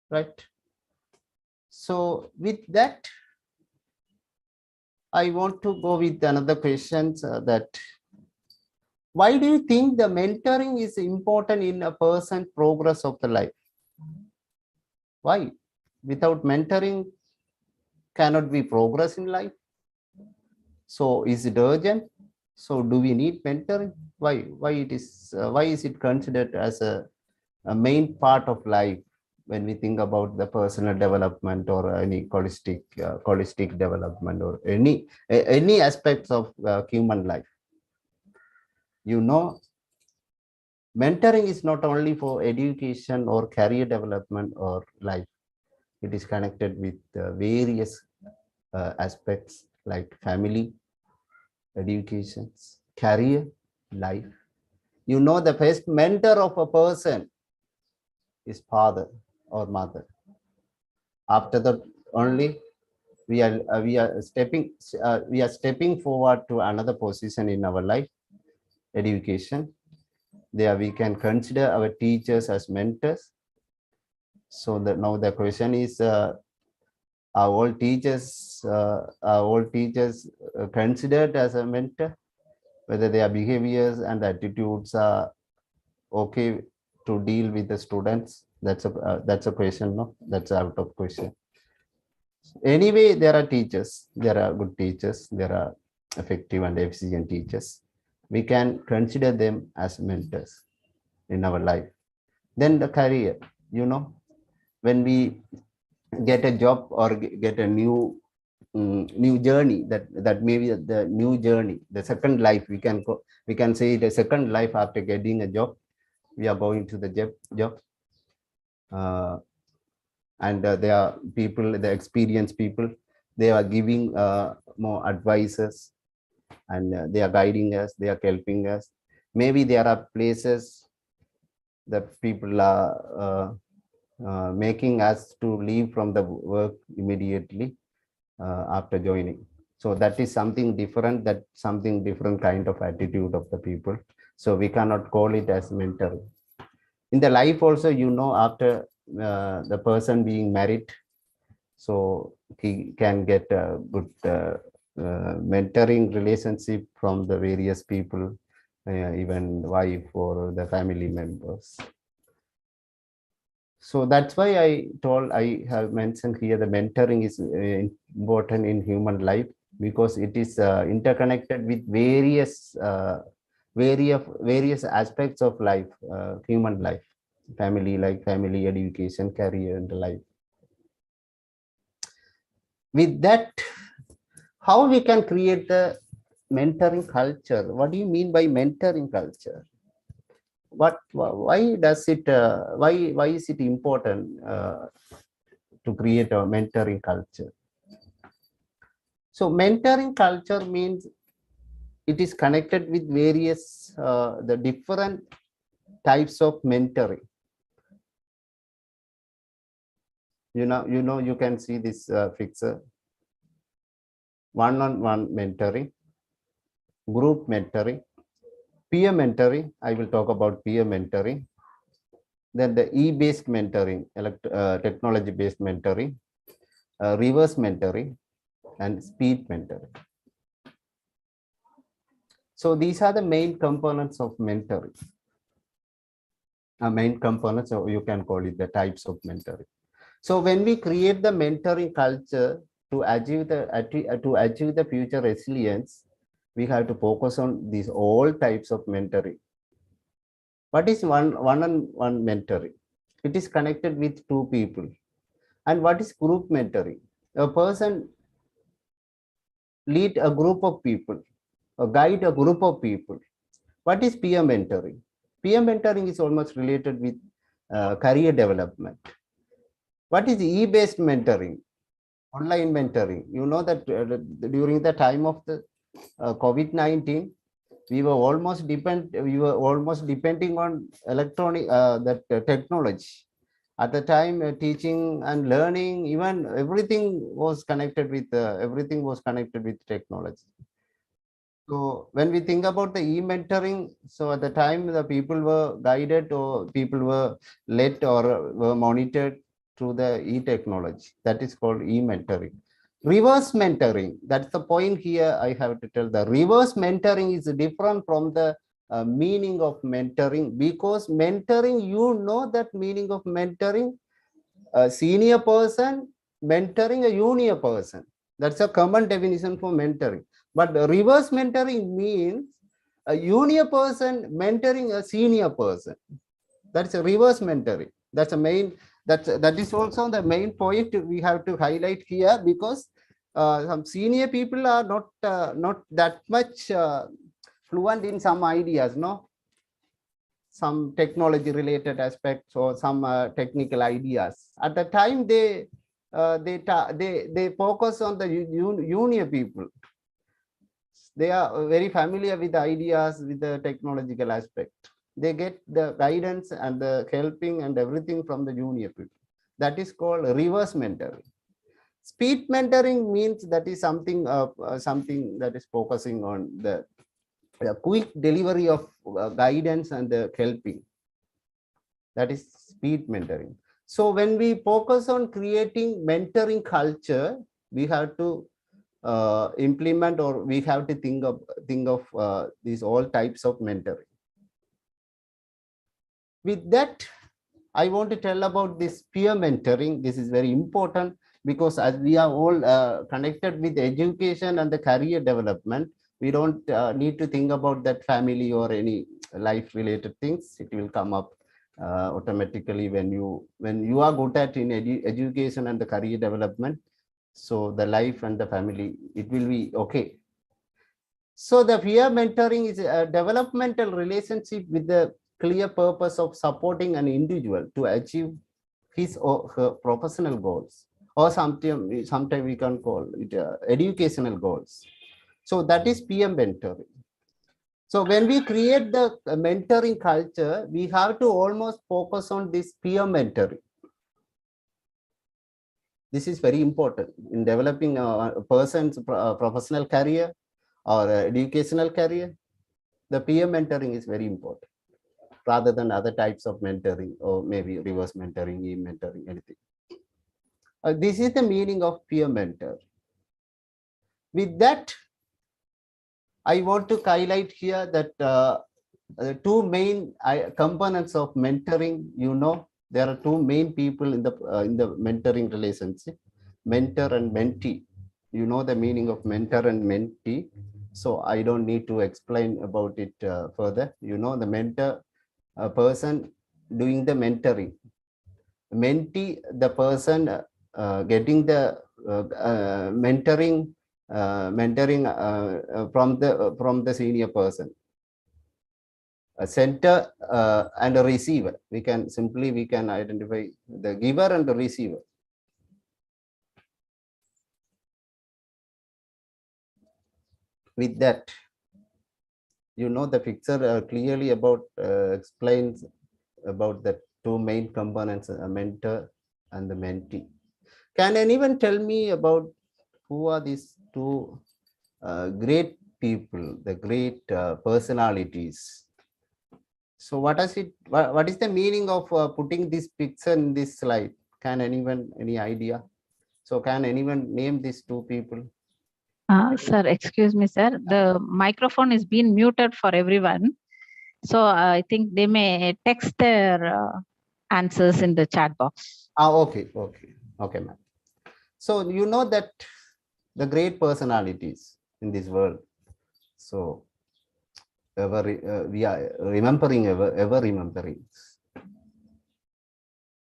[SPEAKER 4] Right? So with that, I want to go with another question, that why do you think the mentoring is important in a person's progress of the life? Why? Without mentoring, cannot be progress in life. So is it urgent? So do we need mentoring? Why is it considered as a main part of life when we think about the personal development or any holistic development or any aspects of human life? You know, mentoring is not only for education or career development or life. It is connected with various aspects like family, education, career, life. You know, the best mentor of a person is father or mother. After that, only we are stepping forward to another position in our life, education. There we can consider our teachers as mentors. So that now the question is, are all teachers considered as a mentor? Whether their behaviors and attitudes are okay to deal with the students, That's a question, no? That's out of question. Anyway, there are teachers. There are good teachers. There are effective and efficient teachers. We can consider them as mentors in our life. Then the career, you know, when we get a job or get a new journey, that may be the new journey, the second life, we can say the second life after getting a job. We are going to the job. And there are people, the experienced people, they are giving more advices, and they are guiding us, they are helping us. Maybe there are places that people are making us to leave from the work immediately after joining. So that is something different, kind of attitude of the people. So we cannot call it as mentoring. In the life also, you know, after the person being married, so he can get a good mentoring relationship from the various people, even wife or the family members. So that's why I have mentioned here the mentoring is important in human life, because it is interconnected with various aspects of life, human life, family life, family, education, career, and life. With that, how we can create the mentoring culture? What do you mean by mentoring culture? Why does it? Why is it important to create a mentoring culture? So mentoring culture means it is connected with various the different types of mentoring. You can see this fixer: one-on-one mentoring, group mentoring, peer mentoring. I will talk about peer mentoring. Then the E-based mentoring, technology-based mentoring, reverse mentoring, and speed mentoring. So these are the main components of mentoring. Main components, or you can call it the types of mentoring. So when we create the mentoring culture to achieve the future resilience, we have to focus on these all types of mentoring. What is one-on-one mentoring? It is connected with two people. And what is group mentoring? A person lead a group of people, or guide a group of people. What is peer mentoring? Peer mentoring is almost related with career development. What is E-based mentoring? Online mentoring. You know that during the time of the COVID-19, we were almost depending on electronic technology. At the time, teaching and learning, even everything was connected with technology. So when we think about the e-mentoring, so at the time the people were guided, or people were led, or were monitored through the e-technology. That is called e-mentoring. Reverse mentoring, that's the point here I have to tell. The reverse mentoring is different from the meaning of mentoring, because mentoring, you know that meaning of mentoring, a senior person mentoring a junior person. That's a common definition for mentoring. But reverse mentoring means a junior person mentoring a senior person. That's a reverse mentoring. That's a main. That is also the main point we have to highlight here, because some senior people are not that much fluent in some ideas, no, some technology related aspects, or some technical ideas. At the time, they focus on the junior people. They are very familiar with the ideas, with the technological aspect. They get the guidance and the helping and everything from the junior people. That is called reverse mentoring. Speed mentoring means that is something that is focusing on the quick delivery of guidance and the helping. That is speed mentoring. So when we focus on creating mentoring culture, we have to implement, or we have to think of these all types of mentoring. With that, I want to tell about this peer mentoring. This is very important because as we are all connected with education and the career development, we don't need to think about that family or any life related things. It will come up automatically when you are good at in education and the career development. So the life and the family, it will be okay. So the peer mentoring is a developmental relationship with the clear purpose of supporting an individual to achieve his or her professional goals, or sometimes we can call it educational goals. So that is peer mentoring. So when we create the mentoring culture, we have to almost focus on this peer mentoring. This is very important in developing a person's professional career or educational career. The peer mentoring is very important rather than other types of mentoring or maybe reverse mentoring, e-mentoring, anything. This is the meaning of peer mentor. With that, I want to highlight here that the two main components of mentoring, there are two main people in the mentoring relationship, mentor and mentee. You know the meaning of mentor and mentee. So I don't need to explain about it further. The mentor, a person doing the mentoring. Mentee, the person getting the mentoring from the senior person. A center and a receiver. We can identify the giver and the receiver. With that, the picture clearly about explains about the two main components, a mentor and the mentee. Can anyone tell me about who are these two great people, the great personalities? So what is the meaning of putting this picture in this slide? Can anyone, any idea? So can anyone name these two people?
[SPEAKER 5] Sir, excuse me, sir. The microphone is being muted for everyone. So I think they may text their answers in the chat box.
[SPEAKER 4] Okay, ma'am. So you know that the great personalities in this world. So we are remembering, ever remembering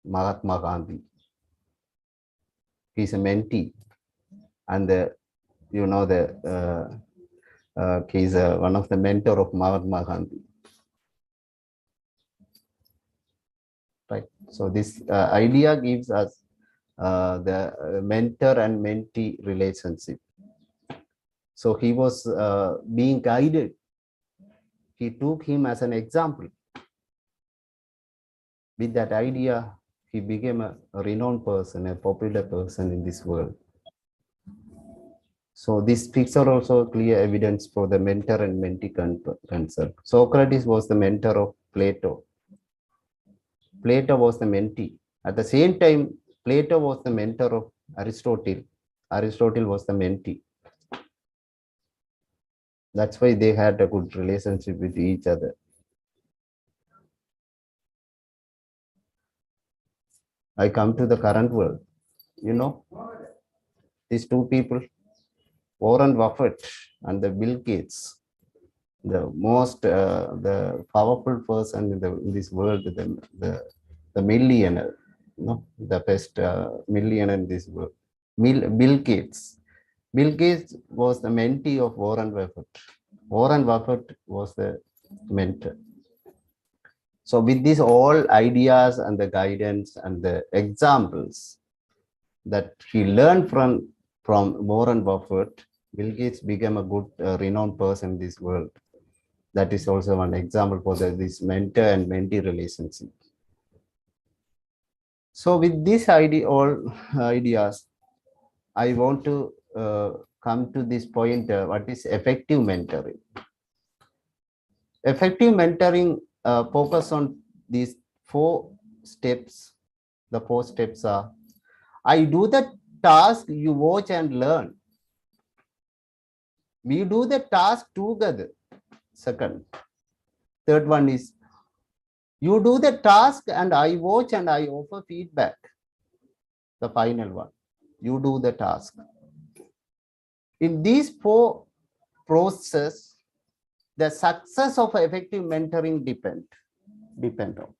[SPEAKER 4] Mahatma Gandhi. He's a mentee, and he's one of the mentor of Mahatma Gandhi. Right. So this idea gives us the mentor and mentee relationship. So he was being guided. He took him as an example. With that idea, he became a renowned person, a popular person in this world. So this picture also clear evidence for the mentor and mentee concept. Socrates was the mentor of Plato. Plato was the mentee. At the same time, Plato was the mentor of Aristotle. Aristotle was the mentee. That's why they had a good relationship with each other. I come to the current world. These two people, Warren Buffett and the Bill Gates, the most the powerful person in this world, the millionaire, the best millionaire in this world, Bill Gates. Bill Gates was the mentee of Warren Buffett. Warren Buffett was the mentor. So with these all ideas and the guidance and the examples that he learned from Warren Buffett, Bill Gates became a good renowned person in this world. That is also one example for this mentor and mentee relationship. So with this all ideas, I want to come to this point, what is effective mentoring? Effective mentoring focus on these 4 steps. The 4 steps are, I do the task, you watch and learn. We do the task together. Second. Third one is, You do the task and I watch and I offer feedback. The final one. You do the task. In these four processes, the success of effective mentoring depend on.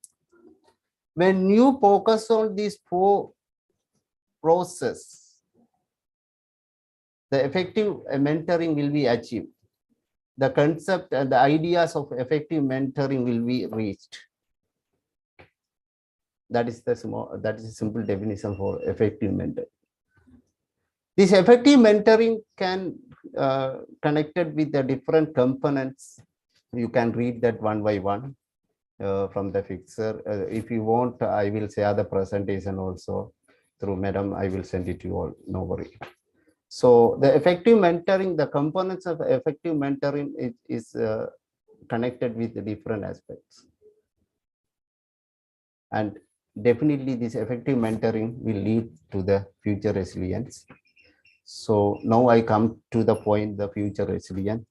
[SPEAKER 4] When you focus on these four processes, the effective mentoring will be achieved. The concept and the ideas of effective mentoring will be reached. That is the simple definition for effective mentoring. This effective mentoring can connected with the different components. You can read that one by one from the fixer. If you want, I will share the presentation also through Madam. I will send it to you all. No worry. So the effective mentoring, the components of effective mentoring is connected with the different aspects. And definitely this effective mentoring will lead to the future resilience. So now I come to the point, the future resilience.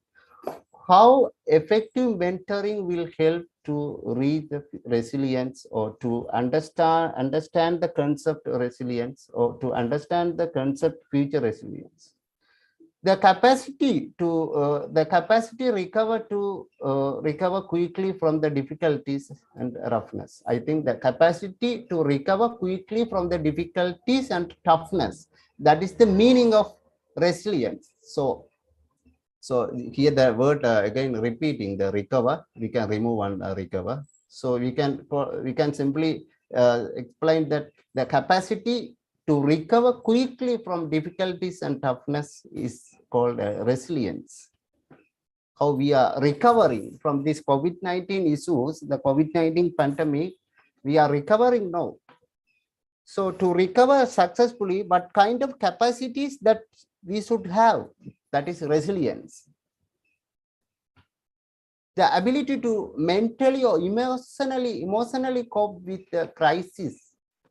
[SPEAKER 4] How effective mentoring will help to reach the resilience or to understand the concept resilience or to understand the concept future resilience. The capacity recover quickly from the difficulties and roughness. I think the capacity to recover quickly from the difficulties and toughness, that is the meaning of resilience. So here the word again repeating the recover, we can remove one recover. So we can simply explain that the capacity to recover quickly from difficulties and toughness is called resilience. How we are recovering from this COVID-19 issues, the COVID-19 pandemic, we are recovering now. So to recover successfully, what kind of capacities that we should have, that is resilience. The ability to mentally or emotionally cope with the crisis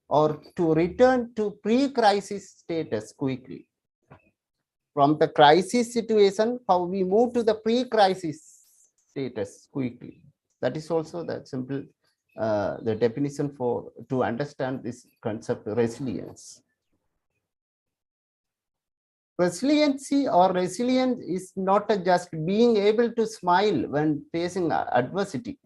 [SPEAKER 4] or to return to pre-crisis status quickly. From the crisis situation, how we move to the pre-crisis status quickly. That is also the simple, the definition for to understand this concept resilience. Resiliency or resilience is not just being able to smile when facing adversity.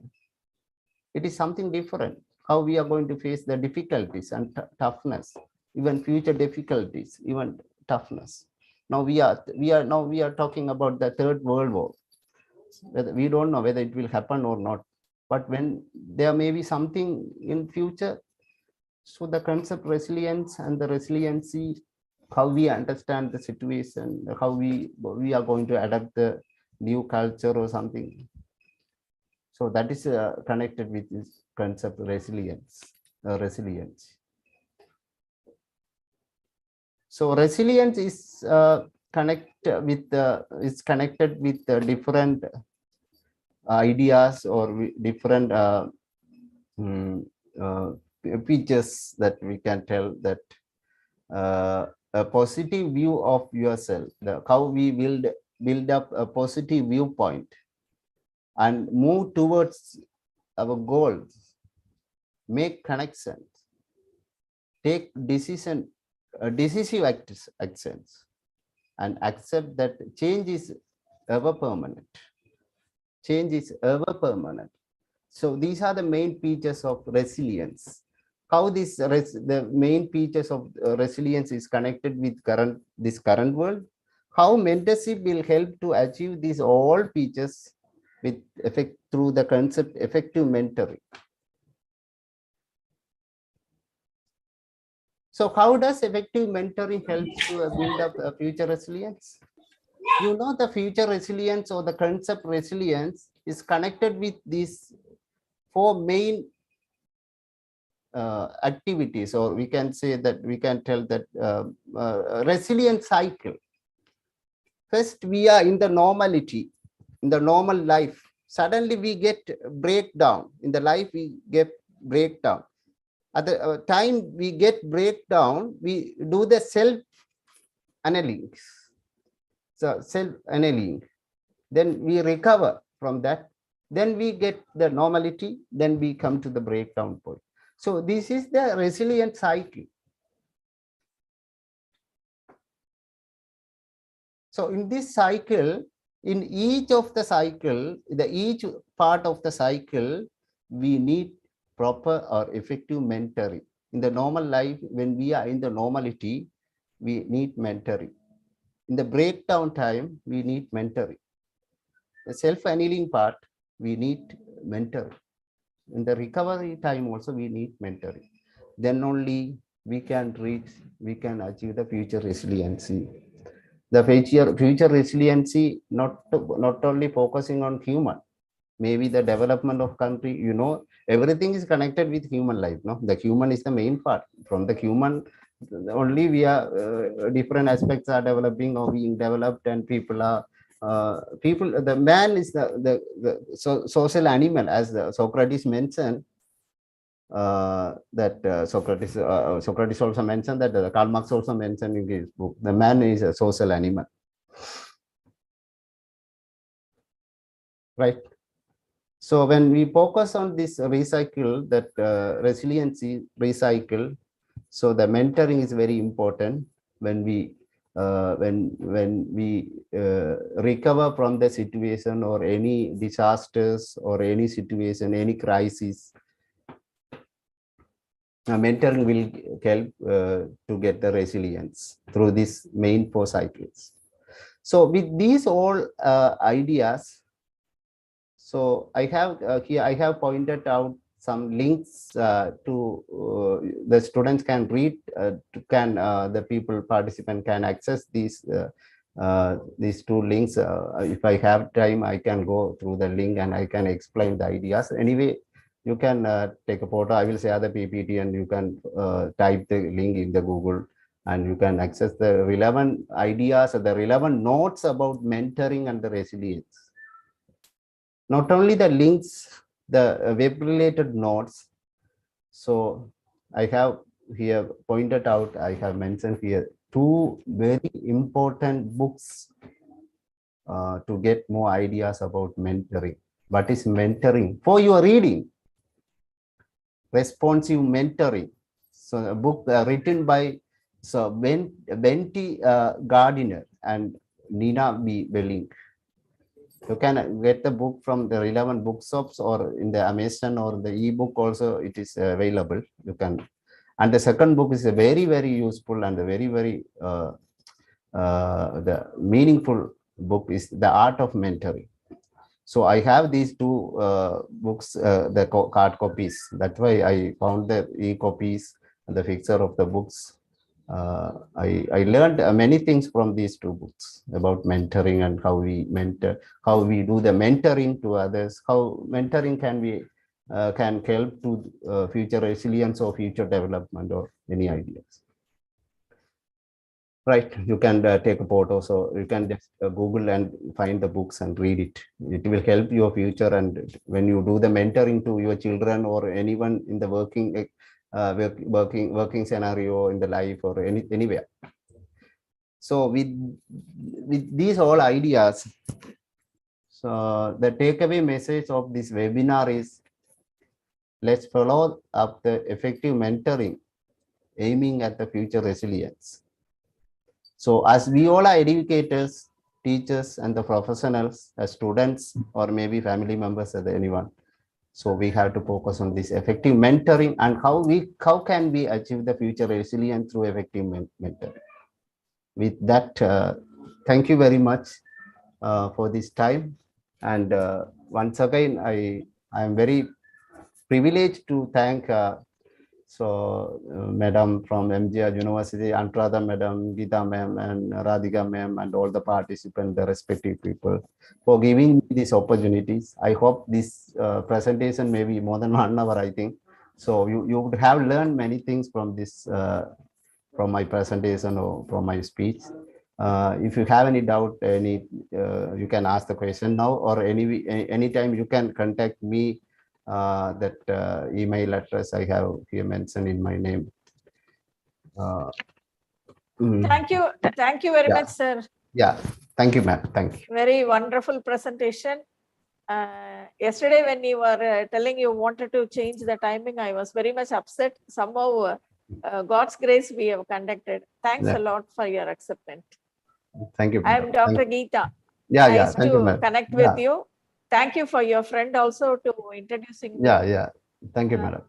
[SPEAKER 4] It is something different. How we are going to face the difficulties and toughness, even future difficulties, even toughness. Now we are talking about the Third World War. We don't know whether it will happen or not. But when there may be something in future, so the concept resilience and the resiliency, how we understand the situation, how we are going to adapt the new culture or something. So that is connected with this concept resilience. So resilience is connected with different ideas or different features that we can tell that a positive view of yourself, how we build up a positive viewpoint and move towards our goals, make connections, take decisive actions, and accept that change is ever permanent. Change is ever permanent. So these are the main features of resilience. How the main features of resilience is connected with this current world. How mentorship will help to achieve these all features with effect through the concept effective mentoring. So how does effective mentoring help to build up a future resilience? You know, the future resilience or the concept resilience is connected with these four main activities, or we can say that we can tell that resilient cycle. First, we are in the normality, in the normal life. Suddenly we get breakdown. In the life, we get breakdown. At the time we get breakdown, we do the self-analysis. So self-analysis. Then we recover from that then we get the normality, then we come to the breakdown point. So this is the resilient cycle. So in this cycle, in each of the cycle, each part of the cycle, we need proper or effective mentoring. In the normal life, when we are in the normality, we need mentoring. In the breakdown time, we need mentoring. The self-annealing part, we need mentoring. In the recovery time also, we need mentoring. Then only we can achieve the future resiliency. The future resiliency, not only focusing on human, maybe the development of country, everything is connected with human life. No, the human is the main part. From the human only we are different aspects are developing or being developed, and people are the man is the social animal, as Socrates mentioned. Socrates also mentioned that Karl Marx also mentioned in his book, the man is a social animal, right? So when we focus on this recycle, that resiliency recycle, so the mentoring is very important when we recover from the situation or any disasters or any situation, any crisis. Mentoring will help to get the resilience through these main 4 cycles. So with these all ideas, so I have here I have pointed out some links to the students can read, the people participant can access these 2 links. If I have time, I can go through the link and I can explain the ideas. Anyway, you can take a photo. I will share the PPT and you can type the link in the Google and you can access the relevant ideas or the relevant notes about mentoring and the resilience. Not only the links, the web related notes. So I have here pointed out, I have mentioned here 2 very important books to get more ideas about mentoring. What is mentoring? For your reading, Responsive Mentoring. So a book written by Benty Gardiner and Nina B. Belling. You can get the book from the relevant bookshops or in the Amazon or the ebook also, it is available. You can. And the second book is a very, very useful and a very, very the meaningful book is The Art of Mentoring. So I have these 2 books, the hard copies. That's why I found the e-copies and the fixture of the books. I learned many things from these 2 books about mentoring and how we mentor, how we do the mentoring to others, how mentoring can help to future resilience or future development or any ideas. Right, you can take a photo, so you can just Google and find the books and read it. It will help your future, and when you do the mentoring to your children or anyone in the working scenario in the life or anywhere. So with these all ideas, so the takeaway message of this webinar is, let's follow up the effective mentoring, aiming at the future resilience. So as we all are educators, teachers, and the professionals, as students, or maybe family members or anyone, so we have to focus on this effective mentoring and how can we achieve the future resilience through effective mentoring. With that, thank you very much for this time. And once again, I am very privileged to thank Madam from MGR University, Antrada Madam, Gita Ma'am, and Radhika Ma'am, and all the participants, the respective people, for giving me these opportunities. I hope this presentation may be more than 1 hour, I think. So you would have learned many things from this, from my presentation or from my speech. If you have any doubt, you can ask the question now, or anytime you can contact me. That email address I have here mentioned in my name.
[SPEAKER 3] Thank you very much, sir.
[SPEAKER 4] Yeah, thank you, ma'am. Thank you.
[SPEAKER 3] Very wonderful presentation. Yesterday, when you were telling you wanted to change the timing, I was very much upset. Somehow, God's grace, we have conducted. Thanks a lot for your acceptance.
[SPEAKER 4] Thank you.
[SPEAKER 3] I am Dr. Geeta.
[SPEAKER 4] Yeah,
[SPEAKER 3] nice
[SPEAKER 4] thank you,
[SPEAKER 3] to
[SPEAKER 4] madam.
[SPEAKER 3] connect with you. Thank you for your friend also to introducing me.
[SPEAKER 4] Yeah. Thank you, madam.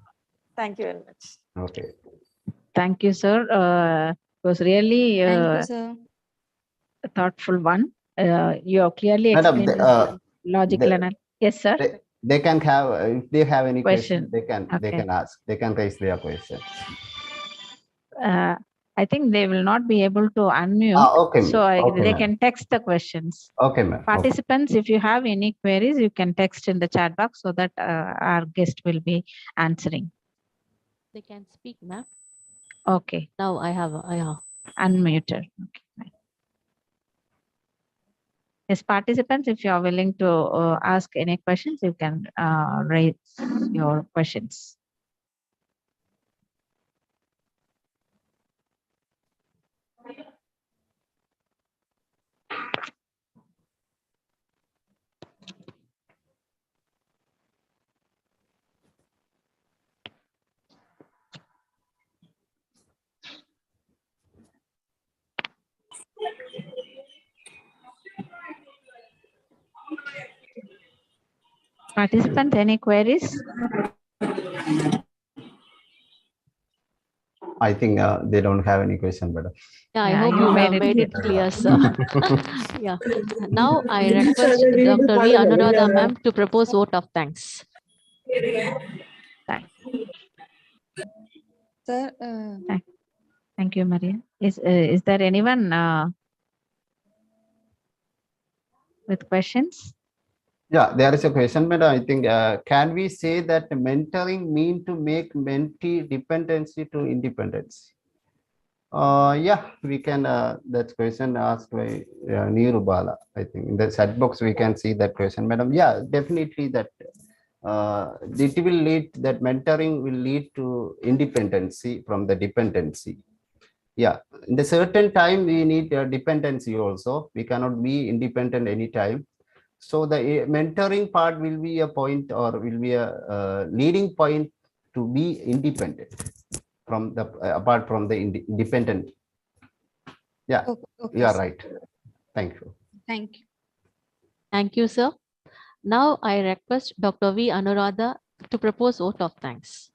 [SPEAKER 3] Thank you very much.
[SPEAKER 4] Okay.
[SPEAKER 5] Thank you, sir. It was really
[SPEAKER 10] Thank you, sir.
[SPEAKER 5] a thoughtful one. You have clearly
[SPEAKER 4] Madam,
[SPEAKER 5] explained logical analysis. Yes, sir.
[SPEAKER 4] They can have, if they have any
[SPEAKER 5] Question.
[SPEAKER 4] question, they can ask. They can raise their question.
[SPEAKER 5] I think they will not be able to unmute.
[SPEAKER 4] Okay,
[SPEAKER 5] so they can text the questions.
[SPEAKER 4] Okay, ma'am.
[SPEAKER 5] Participants, if you have any queries, you can text in the chat box so that our guest will be answering.
[SPEAKER 10] They can speak, ma'am.
[SPEAKER 5] Okay.
[SPEAKER 10] Now I have.
[SPEAKER 5] Unmuted. Okay. Fine. Yes, participants, if you are willing to ask any questions, you can raise your questions. Participants, any queries?
[SPEAKER 4] I think they don't have any question, madam.
[SPEAKER 10] Yeah, I hope you have made it clear, sir. Yeah. Now I request Dr. V. Anuradha ma'am to propose vote of thanks.
[SPEAKER 2] Sir,
[SPEAKER 5] Thank you, Maria. Is there anyone with questions?
[SPEAKER 4] Yeah, there is a question, madam. I think, can we say that mentoring mean to make mentee dependency to independence? Yeah, we can. That question asked by Neeru Bala. I think in the chat box we can see that question, madam. Yeah, definitely that. It will lead, that mentoring will lead to independency from the dependency. Yeah, in a certain time we need dependency also. We cannot be independent anytime. So the mentoring part will be a point, or will be a leading point to be independent from the apart from the independent. Yeah,
[SPEAKER 2] okay,
[SPEAKER 4] you are
[SPEAKER 2] sir.
[SPEAKER 4] right. Thank you.
[SPEAKER 2] Thank you.
[SPEAKER 10] Thank you, sir. Now I request Dr. V. Anuradha to propose vote of thanks.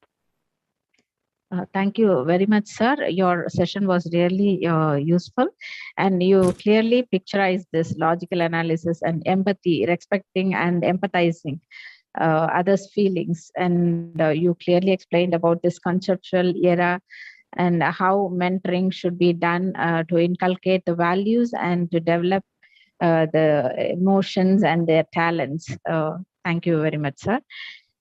[SPEAKER 5] Thank you very much, sir. Your session was really useful, and you clearly picturized this logical analysis and empathy, respecting and empathizing others' feelings. And you clearly explained about this conceptual era and how mentoring should be done to inculcate the values and to develop the emotions and their talents. Thank you very much, sir.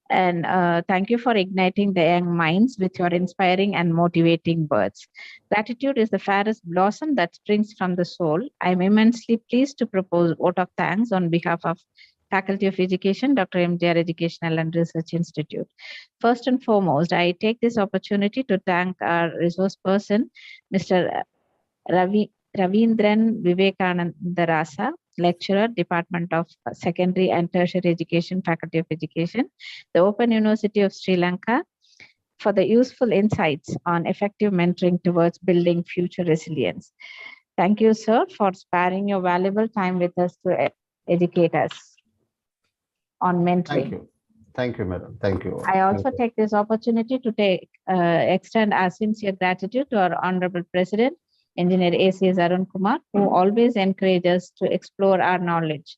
[SPEAKER 5] And thank you for igniting the young minds with your inspiring and motivating words. Gratitude is the fairest blossom that springs from the soul. I am immensely pleased to propose vote of thanks on behalf of Faculty of Education, Dr.MGR Educational and Research Institute. First and foremost, I take this opportunity to thank our resource person, Mr. Ravindran Vivekananda Rasa, lecturer, Department of Secondary and Tertiary Education, Faculty of Education, the Open University of Sri Lanka, for the useful insights on effective mentoring towards building future resilience. Thank you, sir, for sparing your valuable time with us to educate us on mentoring.
[SPEAKER 4] Thank you, madam. Thank you.
[SPEAKER 5] I also take this opportunity to extend our sincere gratitude to our Honorable President, Engineer A.C.S. Arun Kumar, who always encourages us to explore our knowledge.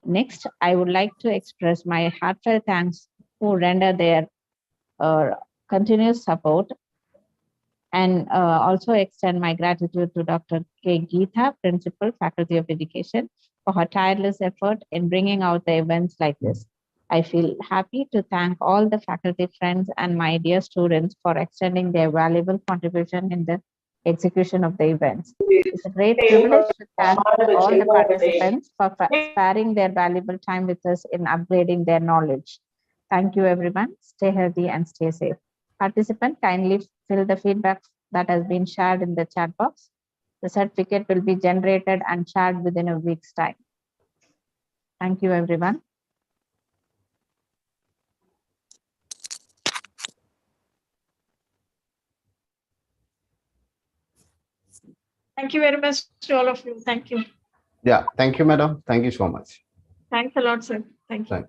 [SPEAKER 5] Next, I would like to express my heartfelt thanks who render their continuous support, and also extend my gratitude to Dr. K. Geeta, Principal, Faculty of Education, for her tireless effort in bringing out the events like this. I feel happy to thank all the faculty friends and my dear students for extending their valuable contribution in the execution of the events. It's a great privilege to thank all the participants for sparing their valuable time with us in upgrading their knowledge. Thank you, everyone. Stay healthy and stay safe. Participant, kindly fill the feedback that has been shared in the chat box. The certificate will be generated and shared within a week's time. Thank you, everyone.
[SPEAKER 3] Thank you very much to all of you. Thank you.
[SPEAKER 4] Yeah, thank you, madam. Thank you so much.
[SPEAKER 3] Thanks a lot, sir. Thank you.
[SPEAKER 4] Thank